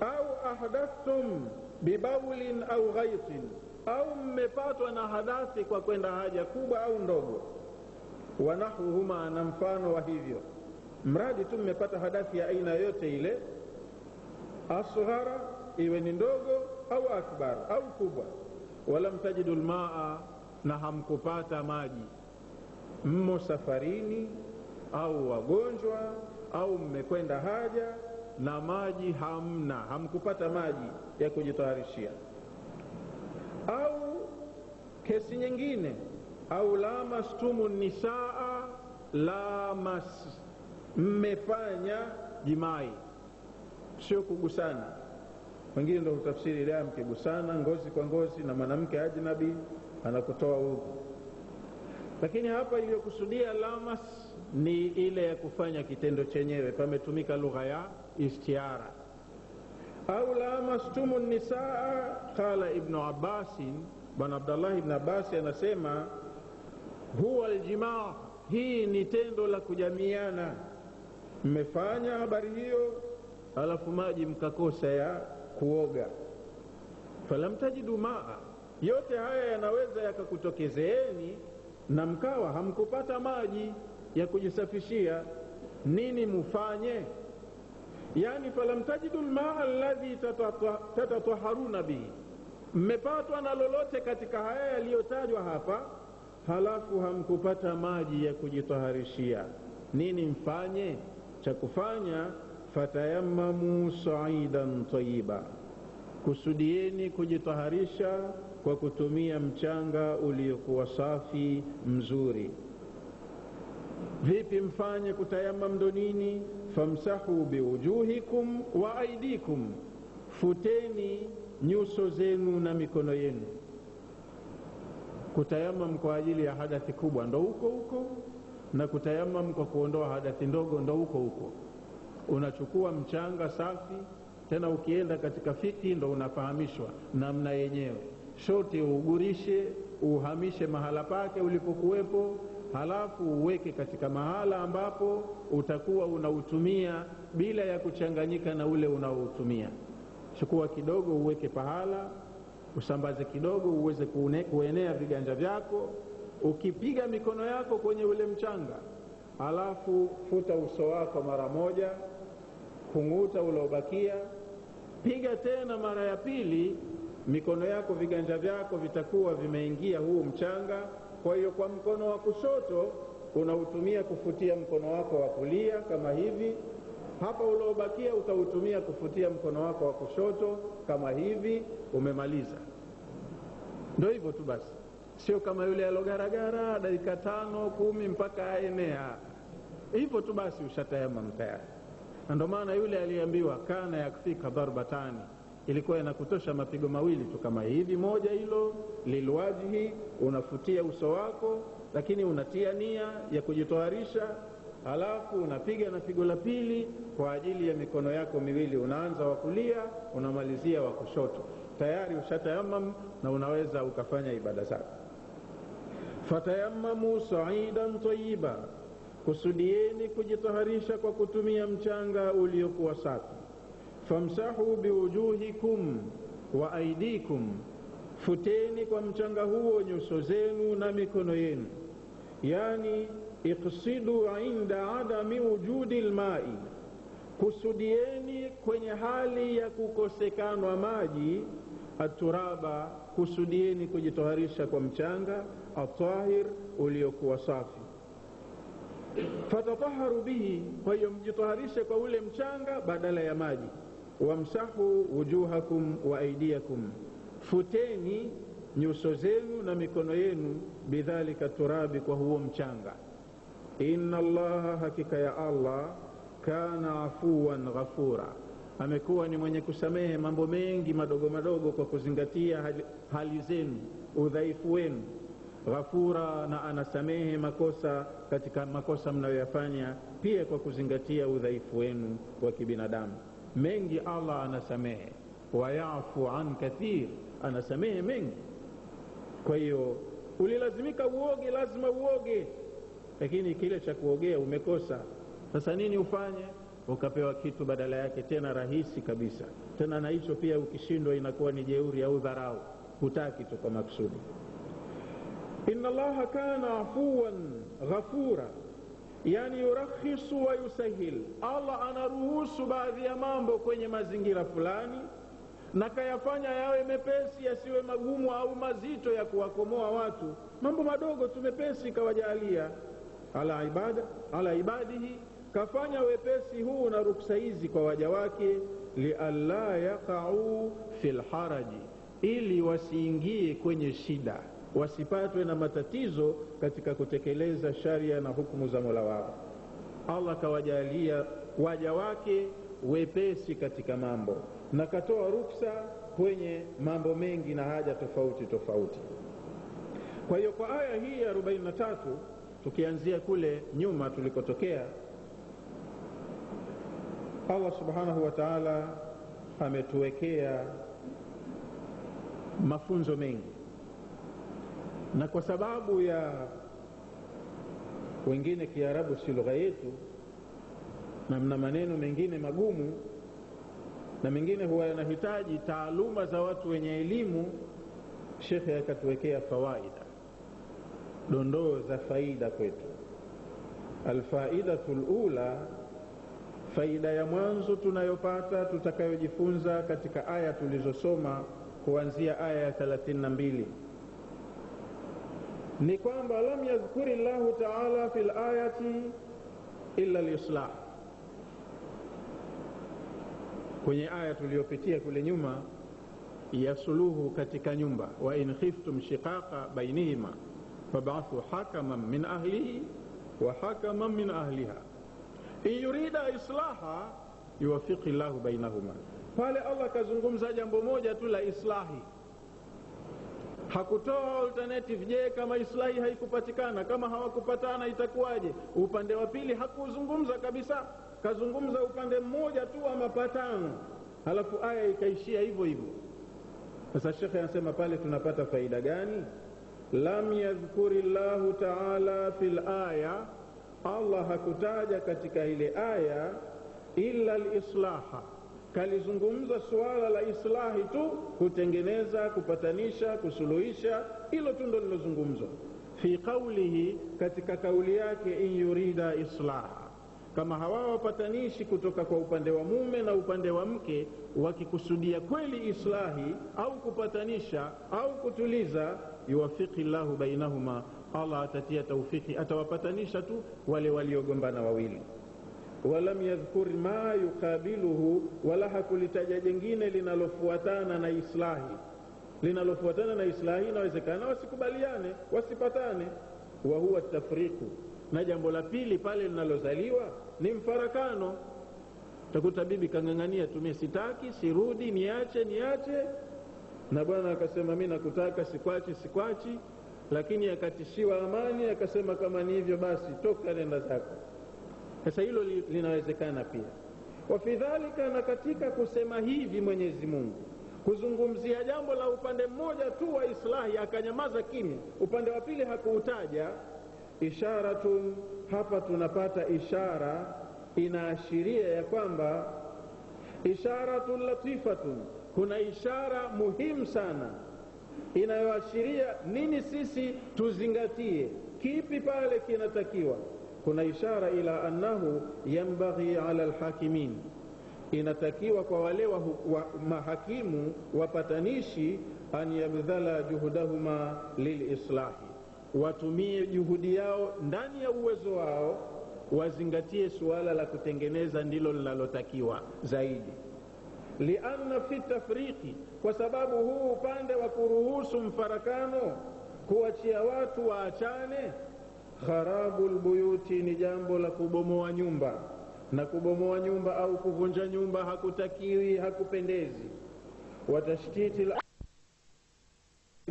Au ahdathtum bibawlin au ghaitin, au mmepatwa na hadathi kwa kwenda haja kubwa au ndogo. Wanahuhuma, na mfano wa hivyo, mradi tu mmepata hadathi ya aina yote ile, asghara, iwe ni ndogo, au akbar, au kubwa. Wala mtajidu almaa, na hamkupata maji, mmo safarini au wagonjwa au mmekwenda haja na maji hamna, hamkupata maji ya kujitaharishia. Au kesi nyingine, au lamastumun nisaa, lamas, mmefanya jimai, sio kugusana. Wengine ndio utafsiri leo mkigusana ngozi kwa ngozi na mwanamke ajnabi anakutoa udhu, lakini hapa iliyokusudia lamas ni ile ya kufanya kitendo chenyewe, pametumika lugha ya istiara. Au lamastumun nisaa, qala Ibn Abbas, bwana Abdullah ibn Abbas anasema huwa aljimaa, hii ni tendo la kujamiana. Mmefanya habari hiyo, alafu maji mkakosa ya kuoga, falam tajidu maa. Yote haya yanaweza yakakutokezeeni na mkawa hamkupata maji ya kujisafishia. Nini mufanye? Yani falam tajidu almaa alladhi tatataharuna bihi, mmepatwa na lolote katika haya yaliyotajwa hapa, halafu hamkupata maji ya kujitaharishia. Nini mfanye? Cha kufanya, fatayammamu sa'idan tayyiba, kusudieni kujitaharisha kwa kutumia mchanga uliokuwa safi mzuri. Vipi mfanye kutayamam ndo nini? Famsahu biwujuhikum wa aidikum, futeni nyuso zenu na mikono yenu. Kutayamam kwa ajili ya hadathi kubwa ndo huko, na kutayamam kwa kuondoa hadathi ndogo ndo huko. Unachukua mchanga safi, tena ukienda katika fiki ndo unafahamishwa namna yenyewe. Shoti ugurishe, uhamishe mahala pake ulipokuwepo, halafu uweke katika mahala ambapo utakuwa unautumia bila ya kuchanganyika na ule unaoutumia. Chukua kidogo uweke pahala, usambaze kidogo uweze kuenea viganja vyako. Ukipiga mikono yako kwenye ule mchanga, halafu futa uso wako mara moja, kunguta uliobakia, piga tena mara ya pili, mikono yako viganja vyako vitakuwa vimeingia huu mchanga. Kwa hiyo kwa mkono wa kushoto unautumia kufutia mkono wako wa kulia kama hivi, hapa uliobakia utautumia kufutia mkono wako wa kushoto kama hivi. Umemaliza. Ndio hivyo tu basi, sio kama yule alogaragara dakika 5 10 mpaka aenea. Hivyo tu basi ushatayamam tayari. Ndio maana yule aliambiwa kana yakfika darbatani, ilikuwa inakutosha mapigo mawili tu kama hivi. Moja hilo lilwajhi, unafutia uso wako, lakini unatia nia ya kujitoharisha, halafu unapiga na pigo la pili kwa ajili ya mikono yako miwili. Unaanza wa kulia, unamalizia wa kushoto. Tayari ushatayamam na unaweza ukafanya ibada zako. Fatayammamu sa'idan tayyiba, kusudieni kujitaharisha kwa kutumia mchanga uliokuwa safi. Famsahu biwujuhikum wa aidikum, futeni kwa mchanga huo nyuso zenu na mikono yenu. Yani iqsidu inda adami wujudi alma'i, kusudieni kwenye hali ya kukosekanwa maji. Aturaba, kusudieni kujitaharisha kwa mchanga atahir uliokuwa safi. Fatataharu bihi, kwa hiyo mjitaharishe kwa ule mchanga badala ya maji. Wamsahu wujuhakum wa aidiakum, futeni nyuso zenu na mikono yenu bidhalika turabi, kwa huo mchanga. Inna Allaha, hakika ya Allah, kana afuwan ghafura, amekuwa ni mwenye kusamehe mambo mengi madogo madogo kwa kuzingatia hali zenu, udhaifu wenu. Ghafura, na anasamehe makosa katika makosa mnayoyafanya pia kwa kuzingatia udhaifu wenu wa kibinadamu. Mengi Allah anasamehe. Wa ya'fu an kathir, anasamehe mengi. Kwa hiyo ulilazimika uoge, lazima uoge, lakini kile cha kuogea umekosa. Sasa nini ufanye? Ukapewa kitu badala yake tena rahisi kabisa. Tena na hicho pia ukishindwa inakuwa ni jeuri au dharau, hutaki tu kwa maksudi. Inna Allaha kana afuwan ghafura, yani yurakhisu wa yusahil. Allah anaruhusu baadhi ya mambo kwenye mazingira fulani na kayafanya yawe mepesi, yasiwe magumu au mazito ya kuwakomoa watu. Mambo madogo tu mepesi kawajalia. Ala ibadihi, kafanya wepesi huu na ruksa hizi kwa waja wake. Lialla yaqa'u fil haraji, ili wasiingie kwenye shida, wasipatwe na matatizo katika kutekeleza sharia na hukumu za Mola wao. Allah kawajalia waja wake wepesi katika mambo na katoa ruksa kwenye mambo mengi na haja tofauti tofauti. Kwa hiyo kwa aya hii ya 43, tukianzia kule nyuma tulikotokea, Allah subhanahu wa ta'ala ametuwekea mafunzo mengi, na kwa sababu ya wengine Kiarabu si lugha yetu na mna maneno mengine magumu na mengine huwa yanahitaji taaluma za watu wenye elimu, Sheikh akatuwekea fawaida, dondoo za faida kwetu. Alfaidatul ula, faida ya mwanzo tunayopata tutakayojifunza katika aya tulizosoma kuanzia aya ya 32 ni kwamba lam yadhkuri Allahu ta'ala fil ayati illa al-islah. Kwenye aya tuliyopitia kule nyuma, ya suluhu katika nyumba. Wa in khiftum shiqaqa bainihima fab'athu hakaman min ahlihi wa hakaman min ahliha in yurida islaha yuwaffiqi Allahu bainahuma. Pale Allah kazungumza jambo moja tu la islahi, hakutoa alternative. Je, kama islahi haikupatikana, kama hawakupatana itakuwaje? Upande wa pili hakuzungumza kabisa, kazungumza upande mmoja tu wa mapatano, halafu aya ikaishia hivyo hivyo. Sasa shekhe anasema pale tunapata faida gani? Lam yadhkuri Allahu ta'ala fil aya, Allah hakutaja katika ile aya illa al-islaha, kalizungumza suala la islahi tu, kutengeneza, kupatanisha, kusuluhisha, hilo tu ndo lilozungumzwa. Fi qawlihi, katika kauli yake, in yurida islaha, kama hawa wapatanishi kutoka kwa upande wa mume na upande wa mke wakikusudia kweli islahi au kupatanisha au kutuliza, yuwaffiqi Allahu bainahuma, Allah atatia taufiki, atawapatanisha tu wale waliogombana wawili. Walam yadhkur ma yuqabiluhu, wala hakulitaja jingine linalofuatana na islahi. Linalofuatana na islahi inawezekana wasikubaliane, wasipatane, wa huwa tafriqu, na jambo la pili pale linalozaliwa ni mfarakano. Utakuta bibi kangangania, tumie sitaki, sirudi, niache, na bwana akasema mimi nakutaka, sikwachi, lakini akatishiwa amani, akasema kama ni hivyo basi toka, nenda zako. Sasa hilo linawezekana pia. Wa fi dhalika, na katika kusema hivi Mwenyezi Mungu kuzungumzia jambo la upande mmoja tu wa islahi, akanyamaza kimya, upande wa pili hakuutaja, isharatun, hapa tunapata ishara inaashiria ya kwamba isharatun latifatun, kuna ishara muhimu sana inayoashiria nini sisi tuzingatie, kipi pale kinatakiwa. Kuna ishara ila annahu yanbaghi ala alhakimin, inatakiwa kwa wale wa mahakimu wapatanishi, an yabdhala juhudahuma lilislahi, watumie juhudi yao ndani ya uwezo wao, wazingatie suala la kutengeneza, ndilo linalotakiwa zaidi. Lianna fi tafriqi, kwa sababu huu upande wa kuruhusu mfarakano, kuachia watu waachane, kharabul buyuti, ni jambo la kubomoa nyumba, na kubomoa nyumba au kuvunja nyumba hakutakiwi, hakupendezi. Watashtiti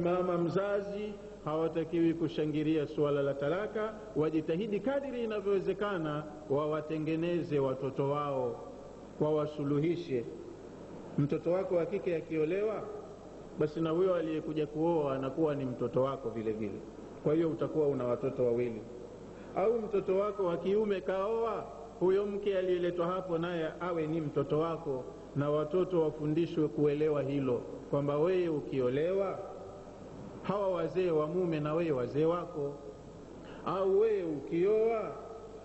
mama mzazi hawatakiwi kushangilia suala la talaka, wajitahidi kadiri inavyowezekana wawatengeneze watoto wao, wawasuluhishe. Mtoto wako wa kike akiolewa, basi na huyo aliyekuja kuoa anakuwa ni mtoto wako vile vile, kwa hiyo utakuwa una watoto wawili. Au mtoto wako wa kiume kaoa, huyo mke aliyeletwa hapo naye awe ni mtoto wako, na watoto wafundishwe kuelewa hilo, kwamba wewe ukiolewa, hawa wazee wa mume na wewe wazee wako, au wewe ukioa,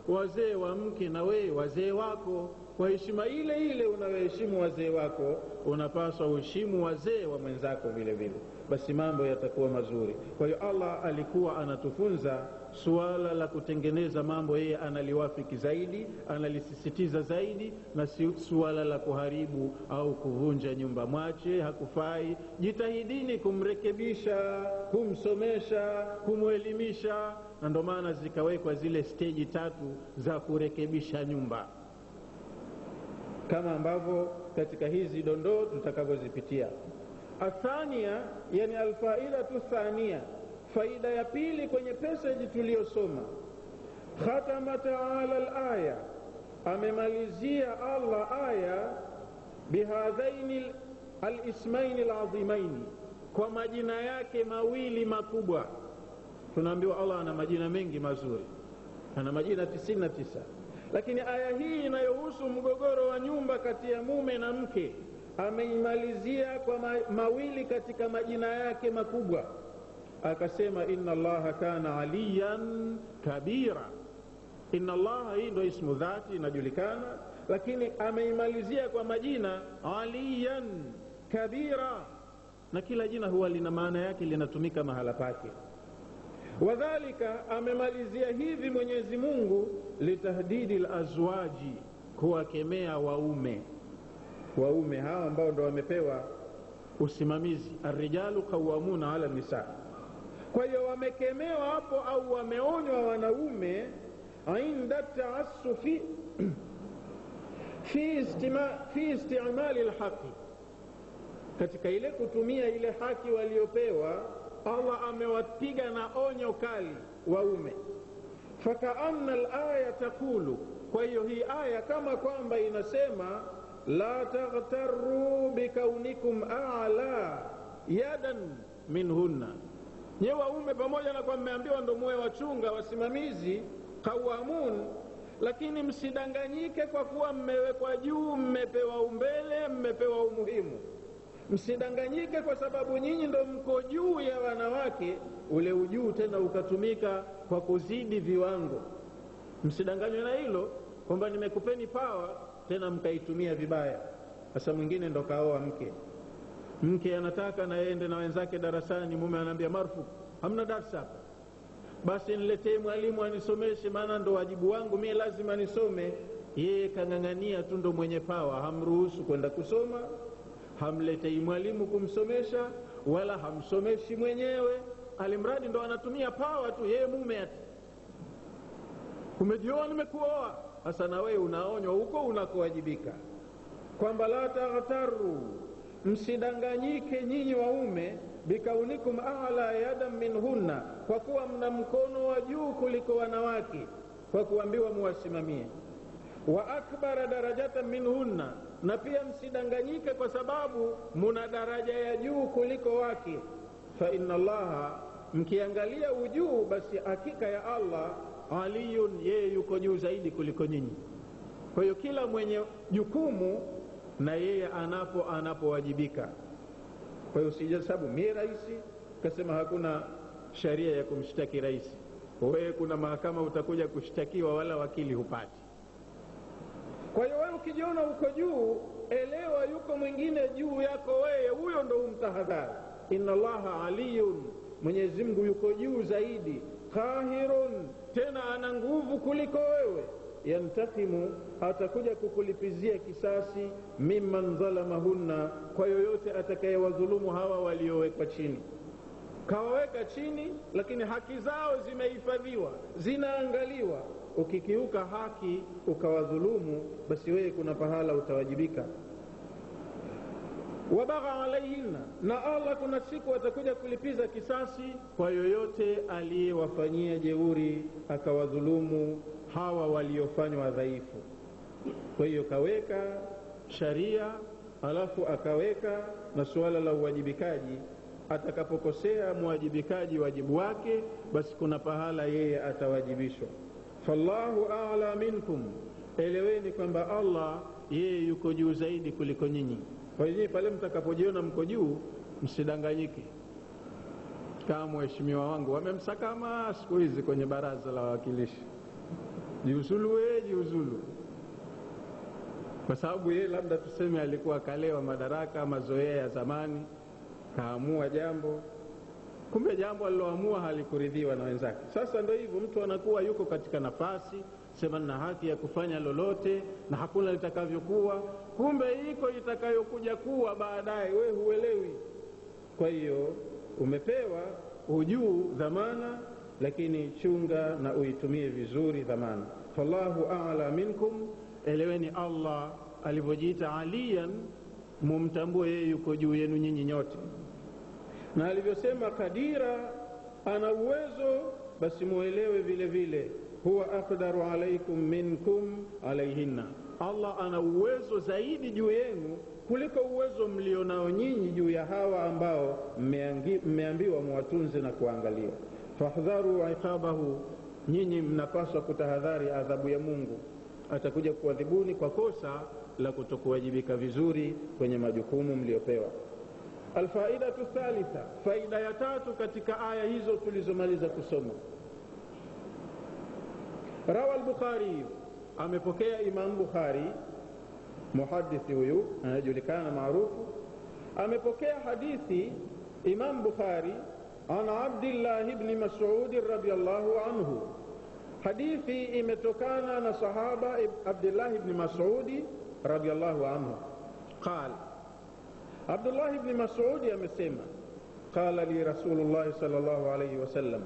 wazee wa mke na wewe wazee wako. Kwa heshima ile ile unayoheshimu wazee wako, unapaswa uheshimu wazee wa mwenzako vile vile, basi mambo yatakuwa mazuri. Kwa hiyo Allah alikuwa anatufunza suala la kutengeneza mambo, yeye analiwafiki zaidi, analisisitiza zaidi, na si suala la kuharibu au kuvunja nyumba. Mwache, hakufai, jitahidini kumrekebisha, kumsomesha, kumuelimisha. Na ndio maana zikawekwa zile stage 3 za kurekebisha nyumba, kama ambavyo katika hizi dondoo tutakavyozipitia. Athania, yani alfaidatu thania, faida ya pili kwenye passage tuliyosoma. Khatama ta'ala al-aya, amemalizia Allah aya bihadhaini al-ismain al-azimain, kwa majina yake mawili makubwa. Tunaambiwa Allah ana majina mengi mazuri, ana majina 99, lakini aya hii inayohusu mgogoro wa nyumba kati ya mume na mke ameimalizia kwa mawili katika majina yake makubwa. Akasema inna Allaha kana aliyan kabira. Inna Allaha, hii ndio ismu dhati inajulikana, lakini ameimalizia kwa majina aliyan kabira, na kila jina huwa lina maana yake, linatumika mahala pake. Wadhalika, amemalizia hivi Mwenyezi Mungu litahdidi al-azwaji, kuwakemea waume hawa ambao ndo wamepewa usimamizi. Arrijalu qawwamuna ala nisa. Kwa hiyo wamekemewa hapo au wameonywa wanaume inda taassufi fi istimali alhaqi, katika ile kutumia ile haki waliopewa. Allah amewapiga na onyo kali waume. Fakaanna alaya taqulu, kwa hiyo hii aya kama kwamba inasema la taghtarru bikaunikum a'la yadan minhunna. Nyewe waume pamoja na kwa mmeambiwa ndo muwe wachunga wasimamizi qawamun, lakini msidanganyike kwa kuwa mmewekwa juu, mmepewa umbele, mmepewa umuhimu. Msidanganyike kwa sababu nyinyi ndo mko juu ya wanawake, ule ujuu tena ukatumika kwa kuzidi viwango. Msidanganywe na hilo kwamba nimekupeni power tena mkaitumia vibaya. Sasa mwingine ndo kaoa mke anataka na yende na wenzake darasani, mume anambia marufuku, hamna darasa hapa, basi niletee mwalimu anisomeshe, maana ndo wajibu wangu mimi, lazima nisome. Yeye kangangania tu, ndo mwenye power, hamruhusu kwenda kusoma, hamletei mwalimu kumsomesha, wala hamsomeshi mwenyewe, alimradi ndo anatumia power tu, yeye mume ati umejioa nimekuoa. Sasa na wewe unaonywa huko unakowajibika kwamba la taghtaru, msidanganyike nyinyi waume, bikaunikum a'la yadan minhunna, kwa kuwa mna mkono wa juu kuliko wanawake, kwa kuambiwa muwasimamie. Wa akbara darajatan minhunna, na pia msidanganyike kwa sababu muna daraja ya juu kuliko wake. Fa inna Allaha, mkiangalia ujuu, basi hakika ya Allah aliyun, yeye yuko juu zaidi kuliko nyinyi. Kwa hiyo kila mwenye jukumu na yeye anapowajibika. Kwa hiyo usijasabu mimi raisi kasema hakuna sharia ya kumshtaki rais, wewe kuna mahakama utakuja kushtakiwa, wala wakili hupati. Kwa hiyo wewe ukijiona uko juu, elewa yuko mwingine juu yako wewe, huyo ndo umtahadhari. Inna Allaha aliyun, Mwenyezi Mungu yuko juu zaidi, qahirun, tena ana nguvu kuliko wewe, yantakimu, atakuja kukulipizia kisasi, mimman dhalamahunna, kwa yoyote atakayewadhulumu hawa waliowekwa chini. Kawaweka chini, lakini haki zao zimehifadhiwa, zinaangaliwa. Ukikiuka haki ukawadhulumu, basi wewe kuna pahala utawajibika. Wabagha alayhinna, na Allah kuna siku atakuja kulipiza kisasi kwa yoyote aliyewafanyia jeuri akawadhulumu hawa waliofanywa dhaifu. Kwa hiyo kaweka sharia, alafu akaweka na suala la uwajibikaji. Atakapokosea muwajibikaji wajibu wake, basi kuna pahala yeye atawajibishwa. Fallahu a'la minkum, eleweni kwamba Allah yeye yuko juu zaidi kuliko nyinyi. Kwa hiyo pale mtakapojiona mko juu, msidanganyike. Kama mheshimiwa wangu wamemsakama siku hizi kwenye baraza la wawakilishi, jiuzulu jiuzulu, kwa sababu yeye labda tuseme alikuwa kalewa madaraka, mazoea ya zamani, kaamua jambo, kumbe jambo aliloamua halikuridhiwa na wenzake. Sasa ndio hivyo, mtu anakuwa yuko katika nafasi, sema na haki ya kufanya lolote na hakuna litakavyokuwa, kumbe iko itakayokuja kuwa baadaye, wewe huelewi. Kwa hiyo umepewa ujuu, dhamana, lakini chunga na uitumie vizuri dhamana. Fallahu a'la minkum, eleweni Allah alivyojiita aliyan, mumtambue yeye yuko juu yenu nyinyi nyote, na alivyosema kadira, ana uwezo, basi muelewe vile vile huwa aqdaru alaykum minkum alayhinna, Allah ana uwezo zaidi juu yenu kuliko uwezo mlionao nyinyi juu ya hawa ambao mmeambiwa muwatunze na kuangalia. Fahdharu iqabahu, nyinyi mnapaswa kutahadhari adhabu ya Mungu, atakuja kuadhibuni kwa kosa la kutokuwajibika vizuri kwenye majukumu mliopewa. Alfaidatu thalitha, faida ya tatu katika aya hizo tulizomaliza kusoma. Rawa al-Bukhari, amepokea Imam Bukhari, muhadithi huyu anajulikana maarufu, amepokea hadithi Imam Bukhari an Abdullah ibn Mas'ud radhiyallahu anhu. Hadithi imetokana na sahaba Abdullah ibn Mas'ud radhiyallahu anhu. Qala, Abdullah ibn Mas'ud amesema qala li Rasulullah sallallahu alayhi wasallam,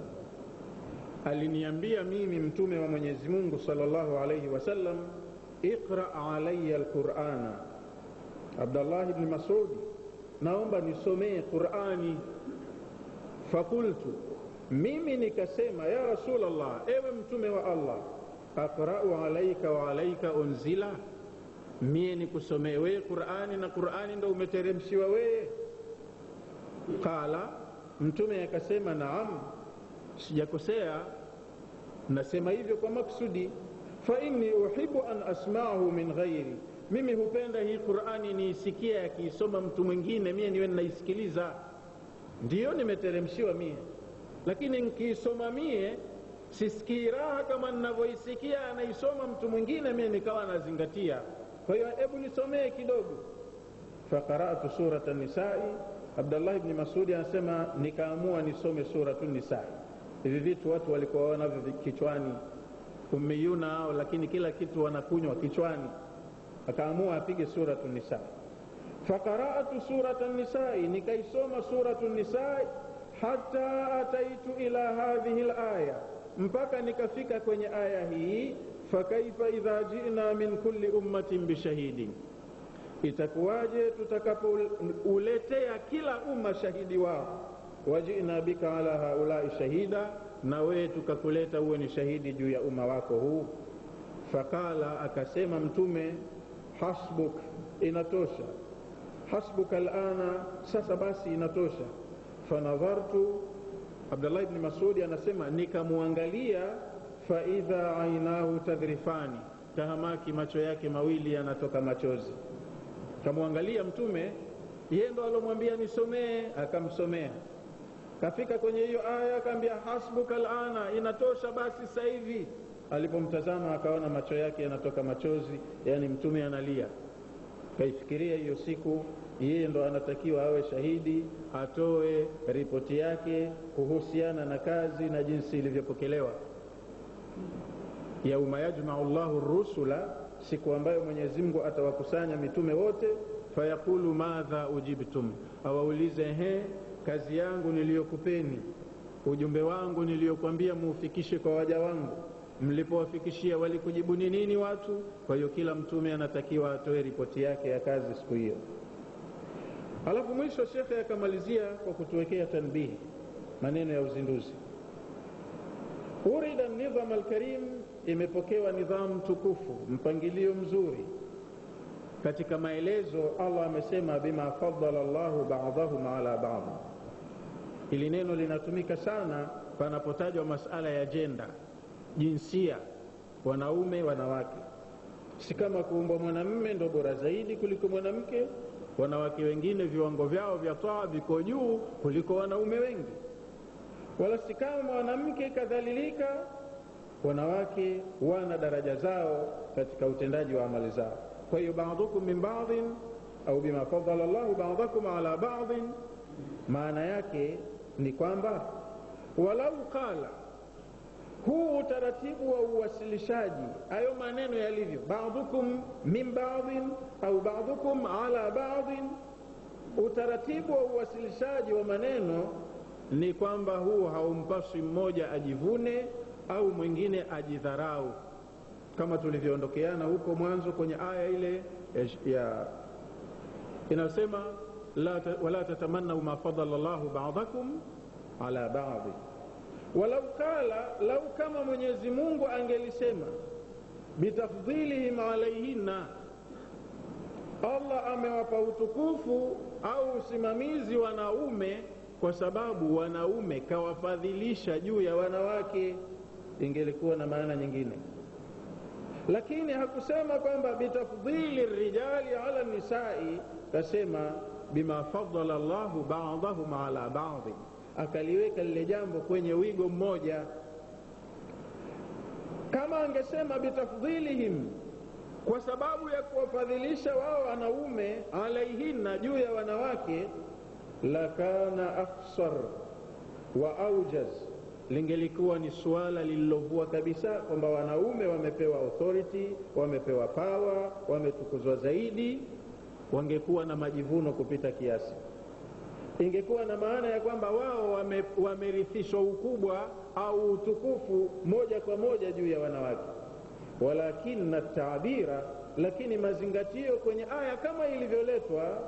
aliniambia mimi mtume wa Mwenyezi Mungu sallallahu alayhi wasallam, iqra alayya alqur'ana. Abdullah ibn Mas'ud, naomba nisomee Qur'ani. Fakultu, mimi nikasema ya Rasulullah, ewe mtume wa Allah, aqra'u alayka wa alayka unzila, mie nikusomee wewe Qur'ani na Qur'ani ndio umeteremshiwa wewe? Qala, mtume akasema naam, sijakosea, nasema hivyo kwa maksudi. Fa inni uhibbu an asma'ahu min ghairi, mimi hupenda hii Qur'ani niisikie akisoma mtu mwingine, mie niwe ninaisikiliza. Ndiyo nimeteremshiwa mie, lakini nikisoma mie sisikii raha kama ninavyoisikia anaisoma mtu mwingine, mie nikawa nazingatia. Kwa hiyo hebu nisomee kidogo. Faqara'tu surata an-nisa'i. Abdullah ibn Mas'ud anasema nikaamua nisome suratul Nisa. Hivi vitu watu walikuwa wanavyo kichwani, ummiyuna hao, lakini kila kitu wanakunywa kichwani. Akaamua apige suratul Nisa. Faqara'tu suratan Nisa, nikaisoma suratul Nisa hatta ataitu ila hadhihi al-aya, mpaka nikafika kwenye aya hii, fakaifa idha ji'na min kulli ummatin bishahidin, itakuwaje tutakapouletea kila umma shahidi wao, wajina bika ala haulai shahida, na wewe tukakuleta uwe ni shahidi juu ya umma wako huu. Fakala, akasema mtume, hasbuk, inatosha. Hasbuk alana, sasa basi inatosha. Fanadhartu, Abdullah ibn Mas'ud anasema nikamuangalia, faidha ainahu tadhrifani, tahamaki, macho yake mawili yanatoka machozi. Kamuangalia mtume, yeye ndo alomwambia nisomee, akamsomea. Kafika kwenye hiyo aya akamwambia hasbuka alana, inatosha basi sasa hivi. Alipomtazama akaona macho yake yanatoka machozi, yani mtume analia. Kaifikiria hiyo siku yeye ndo anatakiwa awe shahidi, atoe ripoti yake kuhusiana na kazi na jinsi ilivyopokelewa. Yauma yajma'u Allahu ar-rusula, siku ambayo Mwenyezi Mungu atawakusanya mitume wote. Fayaqulu madha ujibtum, awaulize kazi yangu niliyokupeni, ujumbe wangu niliyokuambia muufikishe kwa waja wangu, mlipowafikishia walikujibu nini watu? Kwa hiyo kila mtume anatakiwa atoe ripoti yake ya kazi siku hiyo. Alafu mwisho shekhe akamalizia kwa kutuwekea tanbihi, maneno ya uzinduzi. Urida nidham al-karim, imepokewa nidhamu tukufu, mpangilio mzuri. Katika maelezo Allah amesema bima faddala Allahu ba'dahum ala ba'd. Ili neno linatumika sana panapotajwa masala ya jenda, jinsia, wanaume wanawake. Si kama kuumba mwanamume ndo bora zaidi kuliko mwanamke, wanawake wengine viwango vyao vya taa viko juu kuliko wanaume wengi, wala si kama mwanamke kadhalilika, wanawake wana daraja zao katika utendaji wa amali zao. Kwa hiyo ba'dukum min ba'din au bima faddala Allahu ba'dakum ala ba'din, maana yake ni kwamba walau qala, huu utaratibu wa uwasilishaji, hayo maneno yalivyo, ba'dukum min ba'din au ba'dukum ala ba'din, utaratibu wa uwasilishaji wa maneno ni kwamba huu haumpaswi mmoja ajivune au mwingine ajidharau, kama tulivyoondokeana huko mwanzo kwenye aya ile ya inasema wala tatamanna ma faddala Allahu ba'dakum ala ba'd. Walau kala, lau kama Mwenyezi Mungu angelisema bitafdhilihim alayhinna, Allah amewapa utukufu au usimamizi wanaume kwa sababu wanaume kawafadhilisha juu ya wanawake, ingelikuwa na maana nyingine. Lakini hakusema kwamba bitafdhili rijali ala nisai, kasema bima faddala Allahu ba'dahum ala ba'd, akaliweka lile jambo kwenye wigo mmoja. Kama angesema bitafdhilihim, kwa sababu ya kuwafadhilisha wao wanaume, alaihinna, juu ya wanawake, lakana akhsar wa aujaz, lingelikuwa ni suala lililovua kabisa kwamba wanaume wamepewa authority, wamepewa power, wametukuzwa zaidi, wangekuwa na majivuno kupita kiasi. Ingekuwa na maana ya kwamba wao wamerithishwa ukubwa au utukufu moja kwa moja juu ya wanawake. Walakinna taabira, lakini mazingatio kwenye aya kama ilivyoletwa,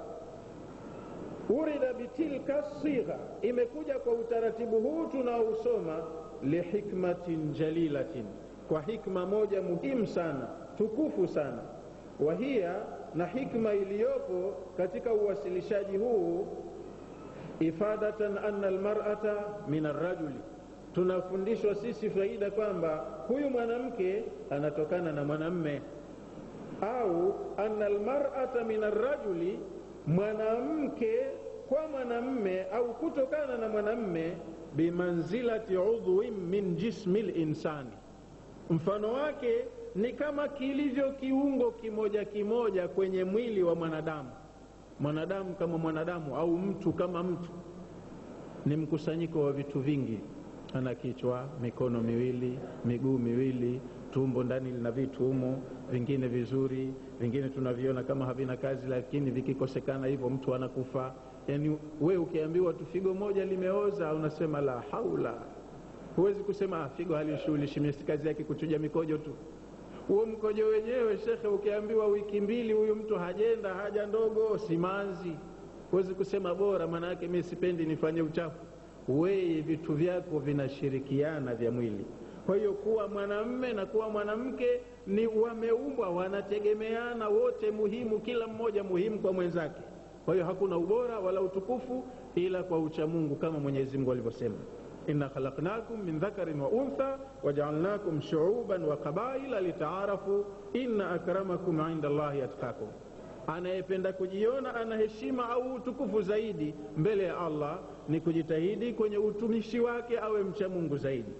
urida bitilka sigha, imekuja kwa utaratibu huu tunaousoma, lihikmatin jalilatin, kwa hikma moja muhimu sana, tukufu sana. Wahia, na hikma iliyopo katika uwasilishaji huu, ifadatan anna almar'ata min arrajuli, tunafundishwa sisi faida kwamba huyu mwanamke anatokana na mwanamme, au anna almar'ata min arrajuli, mwanamke kwa mwanamme au kutokana na mwanamme, bimanzilati udhwin min jismi linsani, mfano wake ni kama kilivyo kiungo kimoja kimoja kwenye mwili wa mwanadamu. Mwanadamu kama mwanadamu au mtu kama mtu ni mkusanyiko wa vitu vingi. Ana kichwa, mikono miwili, miguu miwili, tumbo ndani lina vitu humo, vingine vizuri, vingine tunaviona kama havina kazi, lakini vikikosekana hivyo mtu anakufa. Yani wewe ukiambiwa tu figo moja limeoza, unasema la haula. Huwezi kusema figo halishughulishi, mimi kazi yake kuchuja mikojo tu. Huo mkojo wenyewe shekhe, ukiambiwa wiki 2 huyu mtu hajenda haja ndogo, simanzi, huwezi kusema bora maana yake mimi sipendi nifanye uchafu. Wewe vitu vyako vinashirikiana vya mwili. Kwa hiyo kuwa mwanamume na kuwa mwanamke ni wameumbwa, wanategemeana, wote muhimu, kila mmoja muhimu kwa mwenzake. Kwa hiyo hakuna ubora wala utukufu ila kwa ucha Mungu, kama Mwenyezi Mungu alivyosema, inna khalaqnakum min dhakarin wa untha waja'alnakum shu'uban wa qabaila litaarafu inna akramakum 'inda Allahi atqakum. Anayependa kujiona ana heshima au utukufu zaidi mbele ya Allah ni kujitahidi kwenye utumishi wake awe mcha Mungu zaidi.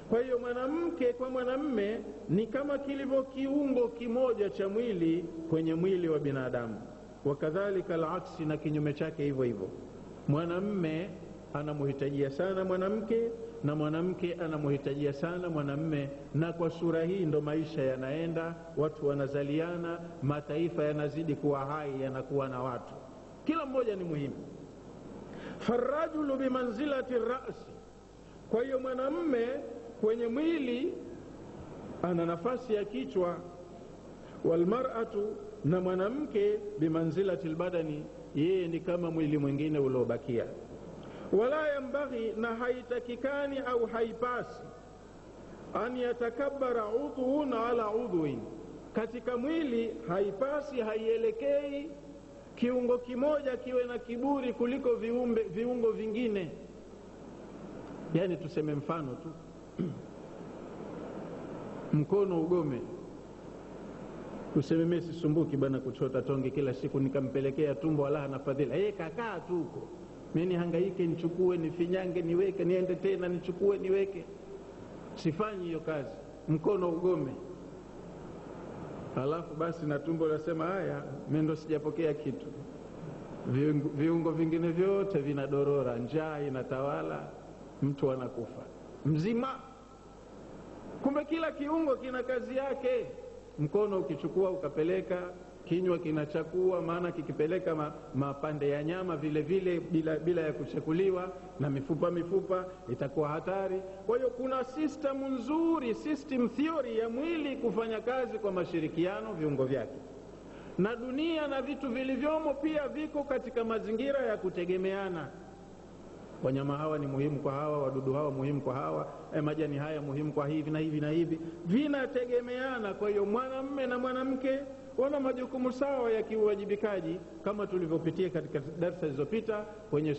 Kwa hiyo mwanamke kwa mwanamme ni kama kilivyo kiungo kimoja cha mwili kwenye mwili wa binadamu. Wakadhalika al-aksi, na kinyume chake hivyo hivyo. Mwanamme anamhitajia sana mwanamke na mwanamke anamhitajia sana mwanamme, na kwa sura hii ndo maisha yanaenda, watu wanazaliana, mataifa yanazidi kuwa hai, yanakuwa na watu, kila mmoja ni muhimu. Farrajulu bimanzilati ra'si, kwa hiyo mwanamme kwenye mwili ana nafasi ya kichwa. Walmar'atu, na mwanamke bimanzilati albadani, yeye ni kama mwili mwingine uliobakia. Wala yambaghi, na haitakikani au haipasi, an yatakabbara udhun ala udhuin, katika mwili haipasi, haielekei kiungo kimoja kiwe na kiburi kuliko viungo vingine. Yani tuseme mfano tu mkono ugome, useme mimi sisumbuki bana kuchota tonge kila siku nikampelekea tumbo, wala na fadhila, kakaa tu huko, mimi nihangaike nichukue nifinyange niweke niende tena nichukue niweke, sifanyi hiyo kazi. Mkono ugome, alafu basi na tumbo lasema haya mimi ndo sijapokea kitu, viungo vingine vyote vinadorora, njaa inatawala, mtu anakufa mzima. Kumbe kila kiungo kina kazi yake. Mkono ukichukua ukapeleka, kinywa kinachakua, maana kikipeleka mapande ya nyama vile vile bila ya kuchakuliwa, na mifupa itakuwa hatari. Kwa hiyo kuna system nzuri, system theory ya mwili kufanya kazi kwa mashirikiano viungo vyake, na dunia na vitu vilivyomo pia viko katika mazingira ya kutegemeana. Wanyama hawa ni muhimu kwa hawa, wadudu hawa muhimu kwa hawa, majani haya muhimu kwa hivi na hivi na hivi, vinategemeana. Kwa hiyo mwanamume na mwanamke wana majukumu sawa ya kiuwajibikaji, kama tulivyopitia katika darasa zilizopita kwenye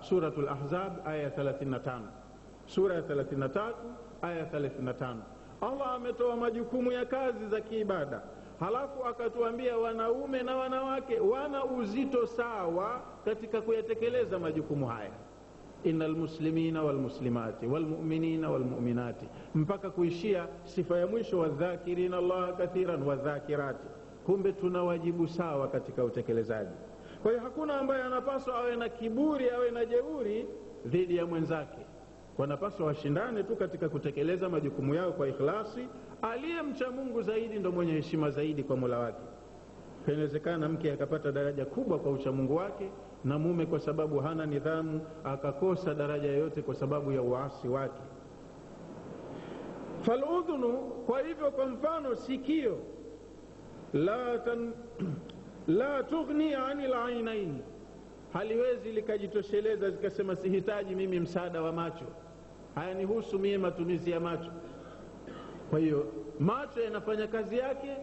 suratul Ahzab aya 35. Sura ya 33 aya 35, Allah ametoa majukumu ya kazi za kiibada, halafu akatuambia wanaume na wanawake wana uzito sawa katika kuyatekeleza majukumu haya. Innal muslimina wal muslimati wal mu'minina wal mu'minati, mpaka kuishia sifa ya mwisho, wadhakirina Allah kathiran wadhakirati. Kumbe tuna wajibu sawa katika utekelezaji. Kwa hiyo hakuna ambaye anapaswa awe na kiburi, awe na jeuri dhidi ya mwenzake. Wanapaswa washindane tu katika kutekeleza majukumu yao kwa ikhlasi. Aliyemcha Mungu zaidi ndo mwenye heshima zaidi kwa Mola wake. Inawezekana mke akapata daraja kubwa kwa uchamungu wake, na mume kwa sababu hana nidhamu akakosa daraja yote kwa sababu ya uasi wake. Faludhunu, kwa hivyo kwa mfano sikio, la tughni anil ainain, haliwezi likajitosheleza zikasema sihitaji mimi msaada wa macho, haya nihusu mie matumizi ya macho. Kwa hiyo macho yanafanya kazi yake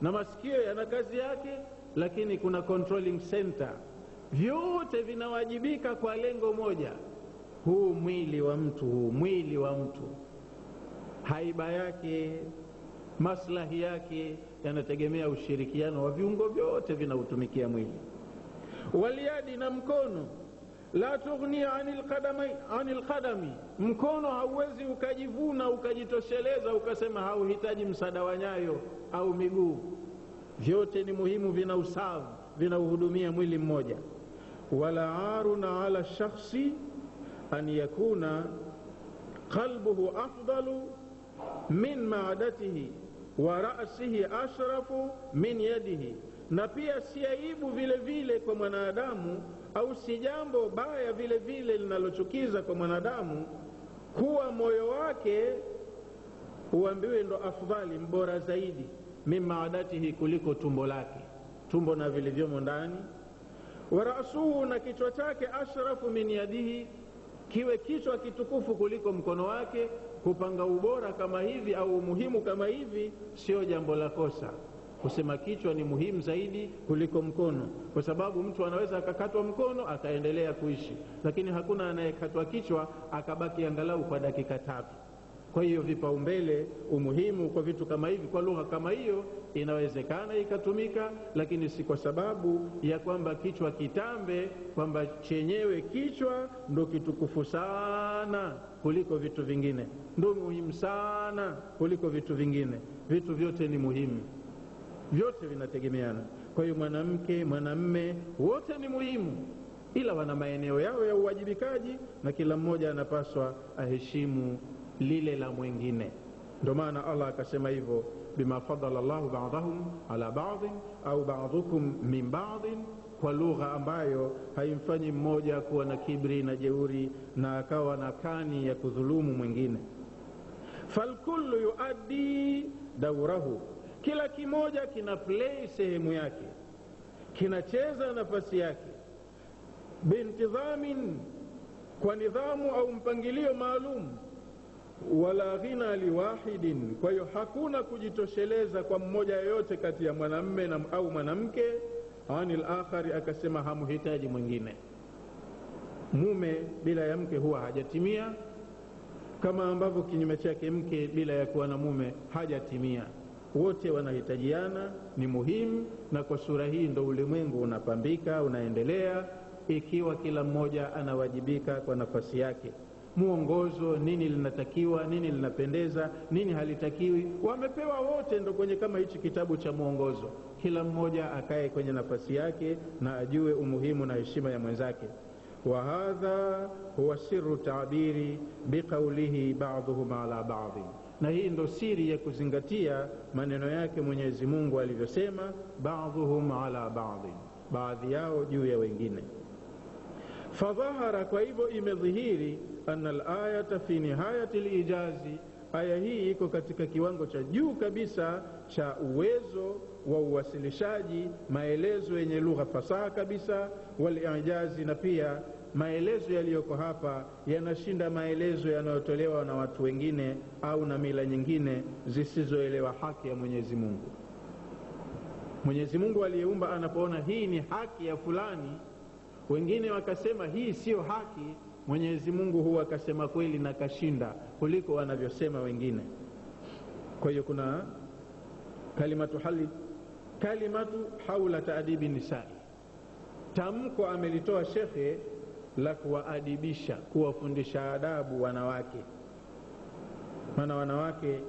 na masikio yana kazi yake, lakini kuna controlling center, vyote vinawajibika kwa lengo moja. Huu mwili wa mtu, haiba yake, maslahi yake yanategemea ushirikiano wa viungo vyote vinautumikia mwili. Waliyadi, na mkono, la tughni anil qadami, mkono hauwezi ukajivuna ukajitosheleza ukasema hauhitaji msaada wa nyayo au miguu. Vyote ni muhimu, vina usawa, vinauhudumia mwili mmoja. Wala aruna ala shakhsi an yakuna qalbuhu afdalu min ma'adatihi wa ra'sihi ashrafu min yadihi, na pia si aibu vile vile kwa mwanadamu, au si jambo baya vile vile linalochukiza kwa mwanadamu kuwa moyo wake uambiwe ndo afdhali, mbora zaidi, mimma adatihi, kuliko tumbo lake, tumbo na vilivyomo ndani. Wa ra'suhu, na kichwa chake, ashrafu min yadihi, kiwe kichwa kitukufu kuliko mkono wake. Kupanga ubora kama hivi au umuhimu kama hivi sio jambo la kosa kusema kichwa ni muhimu zaidi kuliko mkono, kwa sababu mtu anaweza akakatwa mkono akaendelea kuishi, lakini hakuna anayekatwa kichwa akabaki angalau kwa dakika 3. Kwa hiyo vipaumbele, umuhimu kwa vitu kama hivi, kwa lugha kama hiyo inawezekana ikatumika, lakini si kwa sababu ya kwamba kichwa kitambe, kwamba chenyewe kichwa ndo kitukufu sana kuliko vitu vingine, ndo muhimu sana kuliko vitu vingine. Vitu vyote ni muhimu, vyote vinategemeana. Kwa hiyo mwanamke, mwanamme, wote ni muhimu, ila wana maeneo yao ya uwajibikaji, na kila mmoja anapaswa aheshimu lile la mwingine. Ndio maana Allah akasema hivyo, bima fadala Allahu ba'dahum ala ba'd au ba'dukum min ba'd, kwa lugha ambayo haimfanyi mmoja kuwa na kibri na jeuri na akawa na kani ya kudhulumu mwingine. Falkullu yuaddi dawrahu, kila kimoja kina play sehemu yake, kinacheza nafasi yake, bintidhamin, kwa nidhamu au mpangilio maalum. Wala ghina liwahidin, kwa hiyo hakuna kujitosheleza kwa mmoja yoyote kati ya mwanamme au mwanamke, anil akhari, akasema hamuhitaji mwingine. Mume bila ya mke huwa hajatimia, kama ambavyo kinyume chake mke bila ya kuwa na mume hajatimia. Wote wanahitajiana, ni muhimu, na kwa sura hii ndo ulimwengu unapambika, unaendelea, ikiwa kila mmoja anawajibika kwa nafasi yake. Muongozo, nini linatakiwa, nini linapendeza, nini halitakiwi, wamepewa wote, ndo kwenye kama hichi kitabu cha muongozo. Kila mmoja akae kwenye nafasi yake na ajue umuhimu na heshima ya mwenzake. Wa hadha huwa sirru ta'biri biqaulihi ba'dhuhum ala ba'd, na hii ndo siri ya kuzingatia maneno yake Mwenyezi Mungu alivyosema, ba'dhuhum ala ba'd, baadhi yao juu ya wengine. Fadhahara, kwa hivyo imedhihiri, anna al-ayata fi nihayati al-ijazi, aya hii iko katika kiwango cha juu kabisa cha uwezo wa uwasilishaji, maelezo yenye lugha fasaha kabisa, wal-ijazi, na pia maelezo yaliyoko hapa yanashinda maelezo yanayotolewa na watu wengine au na mila nyingine zisizoelewa haki ya Mwenyezi Mungu. Mwenyezi Mungu aliyeumba anapoona hii ni haki ya fulani, wengine wakasema hii sio haki, Mwenyezi Mungu huwa akasema kweli na kashinda kuliko wanavyosema wengine. Kwa hiyo kuna kalimatu haula taadibi nisai, tamko amelitoa shekhe la kuwaadibisha, kuwafundisha adabu wanawake. Maana wanawake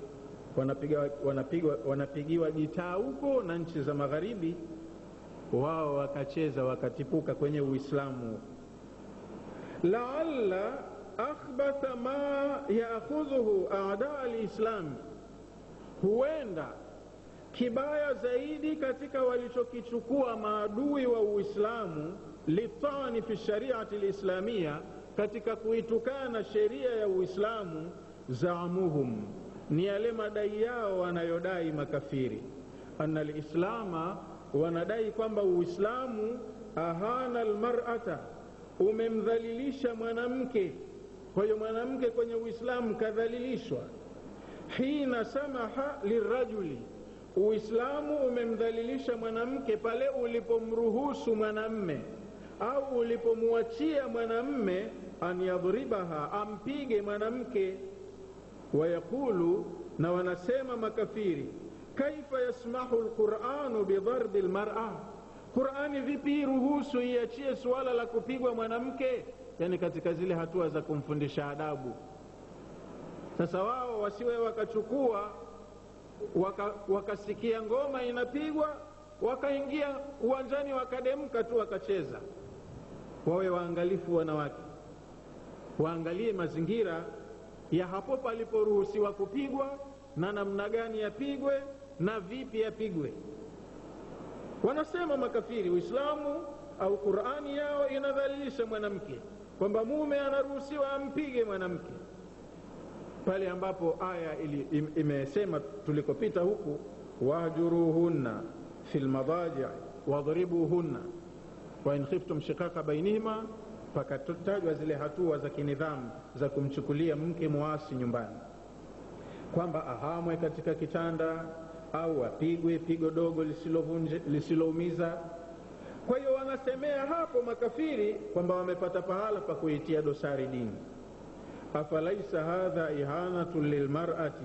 wanapigiwa gitaa huko na nchi za magharibi, wao wakacheza wakatipuka kwenye Uislamu. La'alla akhbatha ma ya'khudhuhu a'da al-islam, huenda kibaya zaidi katika walichokichukua maadui wa Uislamu litani fi shariati alislamia, katika kuitukana sheria ya Uislamu, zaamuhum, ni yale madai yao wanayodai makafiri, anna alislama, wanadai kwamba Uislamu ahana almar'ata, umemdhalilisha mwanamke. Kwa hiyo mwanamke kwenye Uislamu kadhalilishwa. Hina samaha lirajuli, Uislamu umemdhalilisha mwanamke pale ulipomruhusu mwanamme au ulipomwachia mwanamme an yadhribaha, ampige mwanamke. Wayaqulu, na wanasema makafiri, kaifa yasmahu alquranu bidharbi almar'a, Qur'ani vipi ruhusu iachie suala la kupigwa mwanamke? Yani katika zile hatua za kumfundisha adabu. Sasa wao wasiwe wakachukua wakasikia ngoma inapigwa wakaingia uwanjani wakademka tu wakacheza. Wawe waangalifu wanawake, waangalie mazingira ya hapo paliporuhusiwa kupigwa na namna gani yapigwe na vipi yapigwe. Wanasema makafiri Uislamu au Qur'ani yao inadhalilisha mwanamke, kwamba mume anaruhusiwa ampige mwanamke, pale ambapo aya imesema tulikopita huku, wahjuruhunna fil madaji' wadhribuhunna wa in khiftum shiqaqa bainihima, pakatajwa zile hatua za kinidhamu za kumchukulia mke muasi nyumbani, kwamba ahamwe katika kitanda au apigwe pigo dogo lisiloumiza. Kwa hiyo wanasemea hapo makafiri kwamba wamepata pahala pa kuitia dosari dini. Afalaisa hadha ihanatun lilmar'ati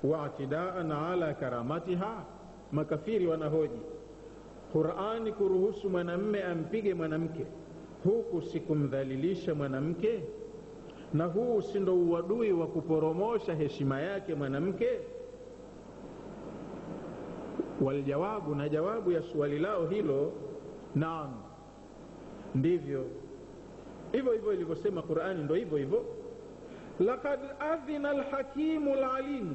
wa'tidaan ala karamatiha, makafiri wanahoji, Qur'ani kuruhusu mwanamme ampige mwanamke, huku sikumdhalilisha mwanamke? Na huu si ndo uadui wa kuporomosha heshima yake mwanamke? Waljawabu, na jawabu ya swali lao hilo, naam, ndivyo hivyo hivyo ilivyosema Qur'ani, ndo hivyo hivyo. Laqad adhina alhakimu alalim,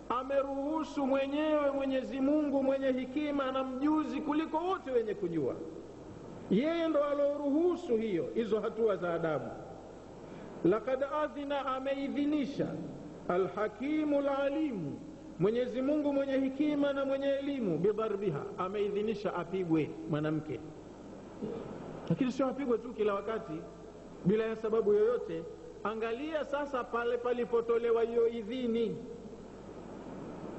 ameruhusu mwenyewe Mwenyezi Mungu mwenye hikima na mjuzi kuliko wote wenye kujua. Yeye ndo aloruhusu hizo hatua za adabu. Laqad adhina, ameidhinisha, alhakimu alalim, Mwenyezi Mungu mwenye hikima na mwenye elimu, bidharbiha, ameidhinisha apigwe mwanamke. Lakini sio apigwe tu kila wakati bila ya sababu yoyote. Angalia sasa pale palipotolewa hiyo idhini.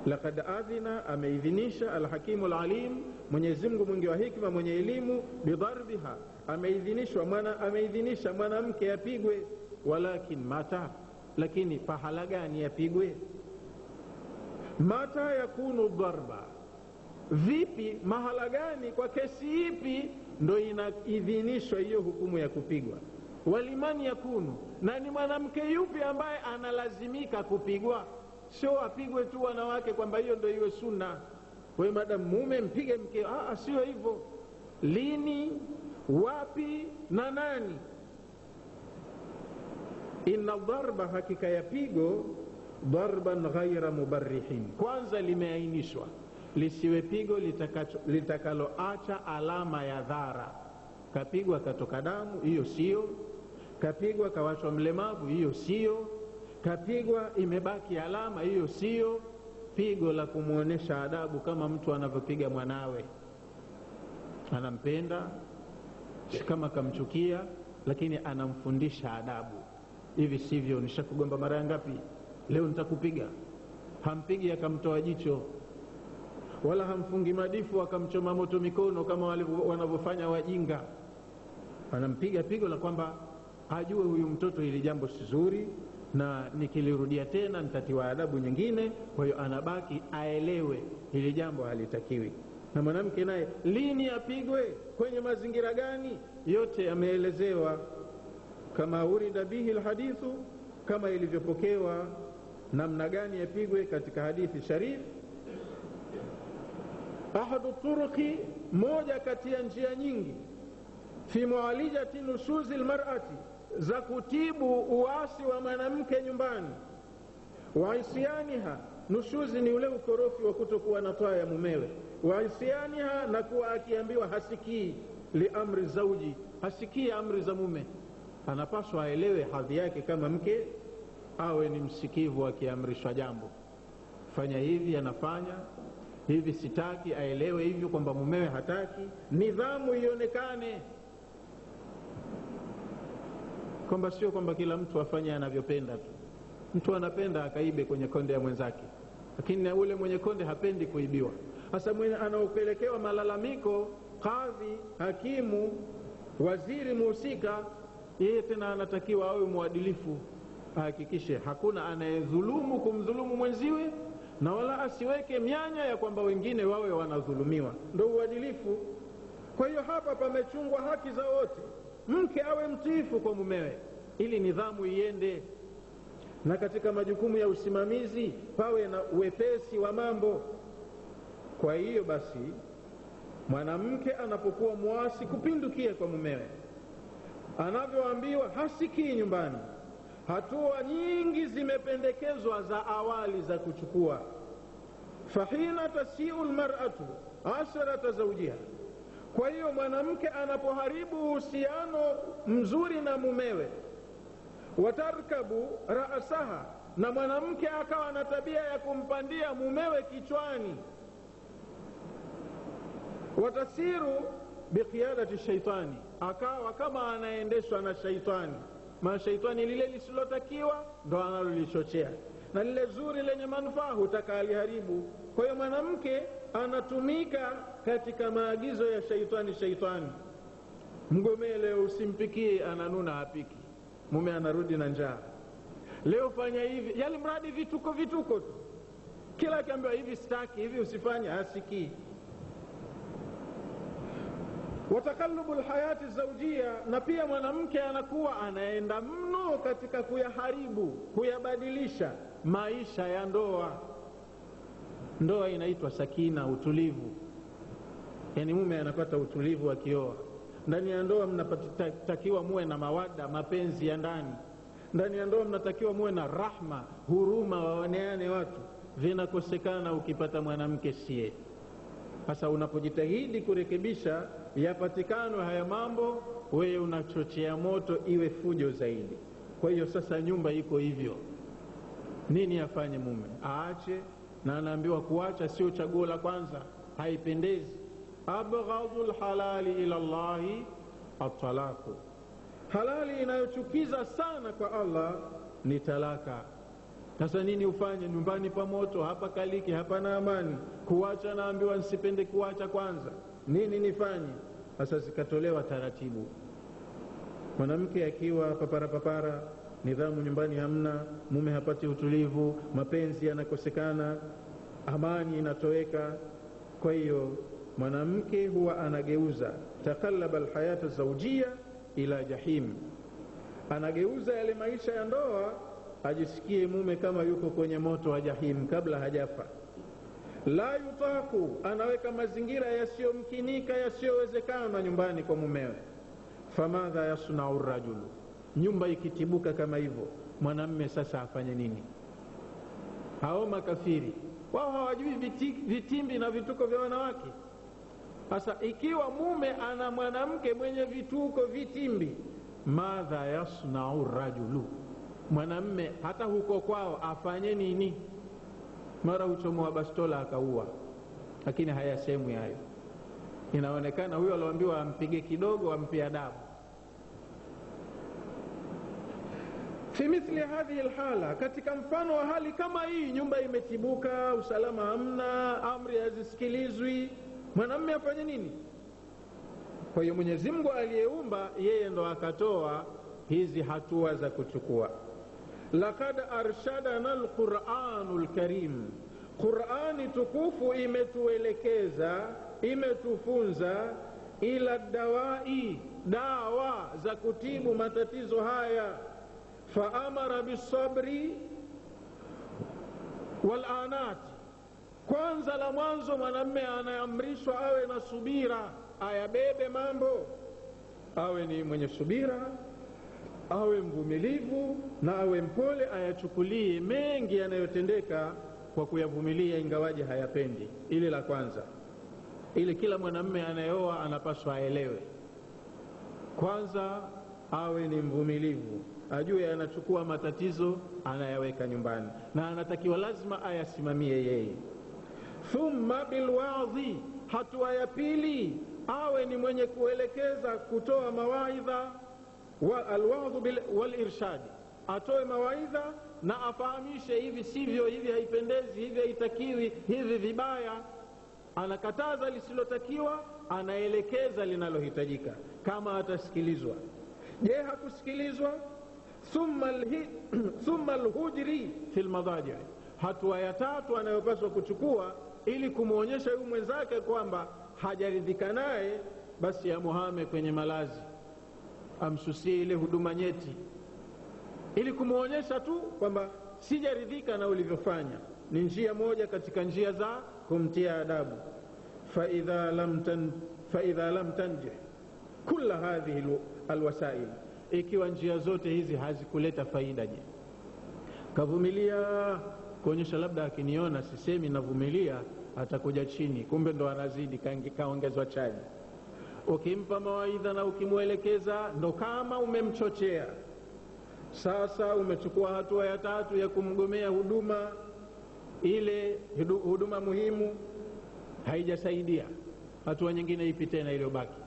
Laqad adhina, ameidhinisha, alhakimu alalim, Mwenyezi Mungu mwingi wa hikima mwenye elimu, bidharbiha, ameidhinisha mwanamke apigwe. Walakin mata, lakini pahala gani yapigwe? Mata yakunu dharba, vipi, mahala gani, kwa kesi ipi ndo inaidhinishwa hiyo hukumu ya kupigwa? Walimani yakunu, na ni mwanamke yupi ambaye analazimika kupigwa? Sio apigwe tu wanawake kwamba hiyo ndo iwe sunna, wewe madam mume mpige mke. Sio hivyo. Lini, wapi na nani? Inna dharba, hakika ya pigo, darban ghaira mubarrihin, kwanza limeainishwa, lisiwe pigo litakaloacha alama ya dhara. Kapigwa katoka damu, hiyo sio. Kapigwa kawachwa mlemavu, hiyo sio. Kapigwa imebaki alama, hiyo sio. Pigo la kumuonesha adabu, kama mtu anavyopiga mwanawe, anampenda kama kamchukia, lakini anamfundisha adabu. Hivi sivyo, nishakugomba mara ngapi, leo nitakupiga. Hampigi akamtoa jicho, wala hamfungi madifu akamchoma moto mikono kama wanavyofanya wajinga. Anampiga pigo la kwamba ajue huyu mtoto hili jambo si zuri, na nikilirudia tena nitatiwa adabu nyingine. Kwa hiyo anabaki aelewe hili jambo halitakiwi. Na mwanamke naye lini apigwe, kwenye mazingira gani, yote yameelezewa, kama urida bihi alhadithu, kama ilivyopokewa namna gani yapigwe katika hadithi sharif. Ahadu turuqi, moja kati ya njia nyingi, fi mualijati nushuzi almar'ati, za kutibu uasi wa mwanamke nyumbani, wa isyaniha, nushuzi ni ule ukorofi wa kutokuwa na taa ya mumewe, wa isyaniha, na kuwa akiambiwa hasikii, li amri zauji, hasikii amri za mume. Anapaswa aelewe hadhi yake kama mke, awe ni msikivu akiamrishwa jambo, fanya hivi anafanya hivi, sitaki, aelewe hivyo kwamba mumewe hataki, nidhamu ionekane, kwamba sio kwamba kila mtu afanye anavyopenda tu. Mtu anapenda akaibe kwenye konde ya mwenzake, lakini ule mwenye konde hapendi kuibiwa. Hasa mwenye anaopelekewa malalamiko, kadhi, hakimu, waziri muhusika, yeye tena anatakiwa awe mwadilifu, ahakikishe hakuna anayedhulumu kumdhulumu mwenziwe, na wala asiweke mianya ya kwamba wengine wawe wanadhulumiwa. Ndio uadilifu. Kwa hiyo hapa pamechungwa haki za wote. Mke awe mtiifu kwa mumewe ili nidhamu iende, na katika majukumu ya usimamizi pawe na uwepesi wa mambo. Kwa hiyo basi mwanamke anapokuwa muasi kupindukia kwa mumewe, anavyoambiwa hasikii nyumbani, hatua nyingi zimependekezwa za awali za kuchukua. Fahina tasiu almar'atu asharata zawjiha, kwa hiyo mwanamke anapoharibu uhusiano mzuri na mumewe, watarkabu ra'saha, na mwanamke akawa na tabia ya kumpandia mumewe kichwani, watasiru biqiyadati shaitani, akawa kama anaendeshwa na shaitani. Maana shaitani lile lisilotakiwa ndo analolichochea, na lile zuri lenye manufaa hutaka aliharibu. Kwa hiyo mwanamke anatumika katika maagizo ya shaitani. Mgomee leo, usimpikie, ananuna hapiki, mume anarudi na njaa. Leo fanya hivi, yale mradi vituko tu, kila akiambiwa hivi sitaki, hivi usifanye, hasikii. Watakalubu alhayati zawjia, na pia mwanamke anakuwa anaenda mno katika kuyaharibu, kuyabadilisha maisha ya ndoa. Ndoa inaitwa sakina, utulivu. Yani mume anapata utulivu akioa. Ndani ya ndoa mnatakiwa muwe na mawada, mapenzi ya ndani. Ndani ya ndoa mnatakiwa muwe na rahma, huruma, waoneane watu. Vinakosekana ukipata mwanamke sie. Sasa unapojitahidi kurekebisha yapatikano haya mambo, wewe unachochea moto iwe fujo zaidi. Kwa hiyo sasa nyumba iko hivyo. Nini afanye mume? Aache, na anaambiwa kuacha sio chaguo la kwanza, haipendezi. Abghadul halali ila Allahi at-talaqu, halali inayochukiza sana kwa Allah ni talaka. Sasa nini ufanye? Nyumbani pa moto, hapa kaliki, hapana amani. Kuacha naambiwa nisipende kuacha kwanza, nini nifanye? Sasa zikatolewa taratibu. Mwanamke akiwa papara, nidhamu nyumbani hamna, mume hapati utulivu, mapenzi yanakosekana, amani inatoweka. Kwa hiyo mwanamke huwa anageuza takallaba alhayata zawjia ila jahim, anageuza yale maisha ya ndoa ajisikie mume kama yuko kwenye moto wa jahim kabla hajafa. La yutaku, anaweka mazingira yasiyomkinika, yasiyowezekana nyumbani kwa mumewe. Famadha yasna'u ar-rajulu, nyumba ikitibuka kama hivyo, mwanamume sasa afanye nini? Hao makafiri wao hawajui vitimbi na vituko vya wanawake. Sasa ikiwa mume ana mwanamke mwenye vituko, vitimbi, madha yasna'u ar-rajulu, mwanamume hata huko kwao afanye nini? Mara uchomoa bastola akaua, lakini hayasemwi hayo. Inaonekana huyo aliambiwa ampige kidogo, ampe adabu. Fi mithli hadhihi alhala, katika mfano wa hali kama hii, nyumba imetibuka, usalama hamna, amri hazisikilizwi, mwanamume afanye nini? Kwa hiyo Mwenyezi Mungu aliyeumba yeye ndo akatoa hizi hatua za kuchukua. Laqad arshadana alquranul karim, Qurani tukufu imetuelekeza, imetufunza, ila dawai, dawa za kutibu matatizo haya. Faamara bisabri wal anat, kwanza la mwanzo mwanamume anaamrishwa awe na subira, ayabebe mambo, awe ni mwenye subira, awe mvumilivu na awe mpole, ayachukulie mengi yanayotendeka kwa kuyavumilia ingawaje hayapendi. Ile la kwanza, ili kila mwanamume anayeoa anapaswa aelewe. Kwanza awe ni mvumilivu, ajue anachukua matatizo anayaweka nyumbani na anatakiwa lazima ayasimamie yeye. Thumma bilwadhi, hatua ya pili, awe ni mwenye kuelekeza, kutoa mawaidha. Alwadhu walirshadi, atoe mawaidha na afahamishe, hivi sivyo, hivi haipendezi, hivi haitakiwi, hivi vibaya. Anakataza lisilotakiwa, anaelekeza linalohitajika kama atasikilizwa. Je, hakusikilizwa? Thumma alhujri fil madaji, hatua ya tatu anayopaswa kuchukua ili kumuonyesha huyu mwenzake kwamba hajaridhika naye, basi amuhame kwenye malazi, amsusie ile huduma nyeti, ili kumuonyesha tu kwamba sijaridhika na ulivyofanya. Ni njia moja katika njia za kumtia adabu. fa idha lam tanjih kulla hadhihi alwasail, ikiwa njia zote hizi hazikuleta faida, je, kavumilia kuonyesha labda akiniona sisemi navumilia atakuja chini, kumbe ndo anazidi, kaongezwa chaji. Ukimpa mawaidha na ukimuelekeza, ndo kama umemchochea. Sasa umechukua hatua ya tatu ya kumgomea huduma, ile huduma muhimu haijasaidia. Hatua nyingine ipi tena iliyobaki?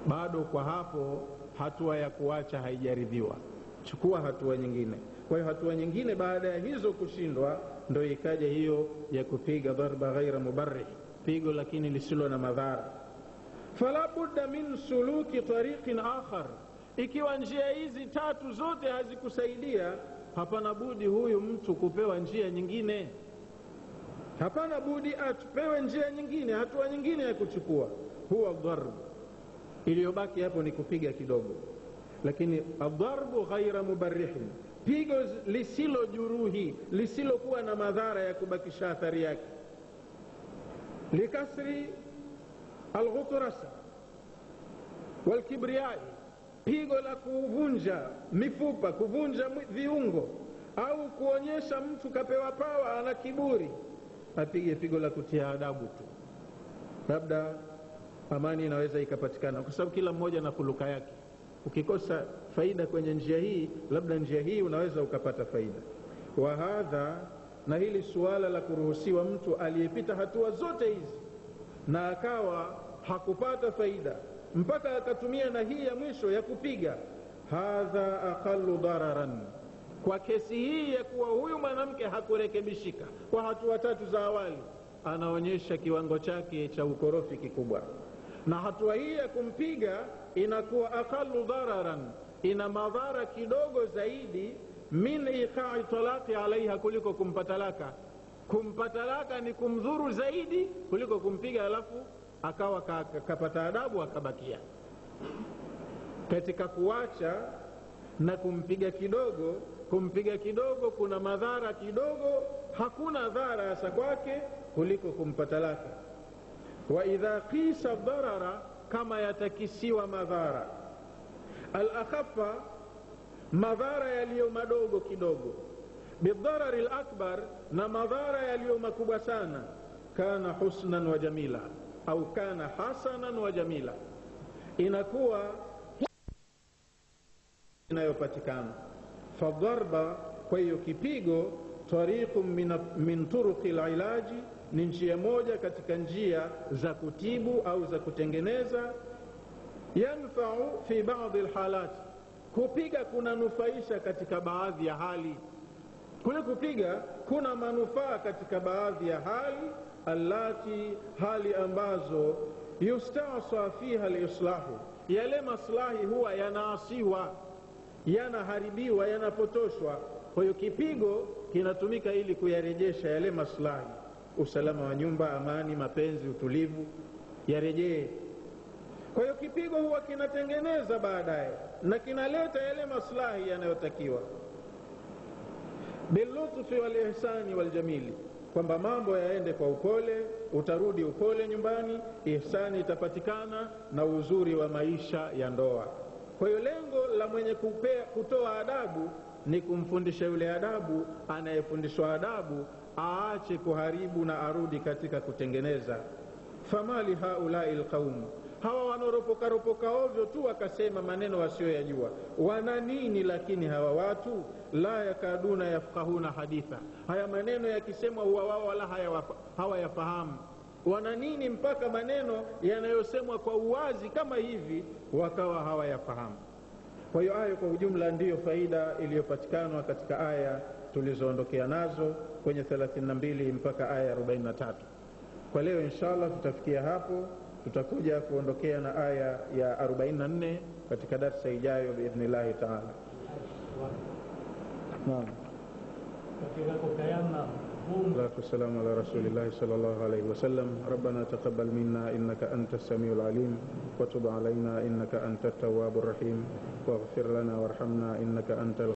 Bado kwa hapo hatua ya kuacha haijaridhiwa, chukua hatua nyingine. Kwa hiyo hatua nyingine baada ya hizo kushindwa, ndo ikaja hiyo ya kupiga dharba ghaira mubarrih, pigo lakini lisilo na madhara. Fala budda min suluki tariqin akhar, ikiwa njia hizi tatu zote hazikusaidia, hapana budi huyu mtu kupewa njia nyingine. Hapana budi atupewe njia nyingine, hatua nyingine ya kuchukua. Huwa dharb, iliyobaki hapo ni kupiga kidogo, lakini adharbu ghaira mubarrihin, pigo lisilo juruhi, lisilokuwa na madhara ya kubakisha athari yake. Likasri alghutrasa walkibriyai, pigo la kuvunja mifupa, kuvunja viungo, au kuonyesha mtu kapewa pawa ana kiburi, apige pigo la kutia adabu tu, labda amani inaweza ikapatikana, kwa sababu kila mmoja na kuluka yake. Ukikosa faida kwenye njia hii, labda njia hii unaweza ukapata faida. Wa hadha, na hili suala la kuruhusiwa mtu aliyepita hatua zote hizi na akawa hakupata faida mpaka akatumia na hii ya mwisho ya kupiga, hadha aqallu dararan, kwa kesi hii ya kuwa huyu mwanamke hakurekebishika kwa hatua tatu za awali, anaonyesha kiwango chake cha ukorofi kikubwa. Na hatua hii ya kumpiga inakuwa aqallu dararan, ina madhara kidogo zaidi, min iqa'i talaqi alaiha, kuliko kumpatalaka. Kumpatalaka ni kumdhuru zaidi kuliko kumpiga alafu akawa kapata adabu akabakia. Katika kuacha na kumpiga kidogo kuna madhara kidogo, hakuna dhara hasa kwake kuliko kumpatalaka. Wa idha qisa dharara, kama yatakisiwa madhara, al-akhaffa, madhara yaliyo madogo kidogo, bidharari al-akbar, na madhara yaliyo makubwa sana, kana husnan wa jamila, au kana hasanan wa jamila, inakuwa inayopatikana. Fadharba, kwa hiyo kipigo, tariqun min turuqi al-ilaji, ni njia moja katika njia za kutibu au za kutengeneza. Yanfa'u fi ba'd al-halat, kupiga kuna nufaisha katika baadhi ya hali. Kule kupiga kuna manufaa katika baadhi ya hali, allati, hali ambazo yusta'sa fiha al-islahu, yale maslahi huwa yanaasiwa, yanaharibiwa, yanapotoshwa. Kwa hiyo kipigo kinatumika ili kuyarejesha yale maslahi, usalama wa nyumba, amani, mapenzi, utulivu, yarejee. Kwa hiyo kipigo huwa kinatengeneza baadaye na kinaleta yale maslahi yanayotakiwa. Bilutfi wal ihsani wal jamili, kwamba mambo yaende kwa upole, utarudi upole nyumbani, ihsani itapatikana na uzuri wa maisha ya ndoa. Kwa hiyo lengo la mwenye kutoa adabu ni kumfundisha yule adabu, anayefundishwa adabu aache kuharibu na arudi katika kutengeneza. Famali haulai alqaum, hawa wanoropoka ovyo tu wakasema maneno wasioyajua. Wana nini lakini hawa watu? La yakaduna yafqahuna haditha, haya maneno yakisemwa huwa wao wala hawayafahamu. Wana nini mpaka maneno yanayosemwa kwa uwazi kama hivi wakawa hawayafahamu? Kwa hiyo aya kwa ujumla ndiyo faida iliyopatikana katika aya tulizoondokea nazo kwenye 32 mpaka aya 43. Kwa leo inshallah tutafikia hapo, tutakuja kuondokea na aya ya 44 katika darasa ijayo biidhnillah taala. Naam. Katika kukayana salatu wassalamu ala rasulillahi sallallahu alayhi wasallam. Rabbana taqabbal minna innaka antas samiul alim wa tub alayna innaka antat tawwabur rahim waghfir lana warhamna innaka antal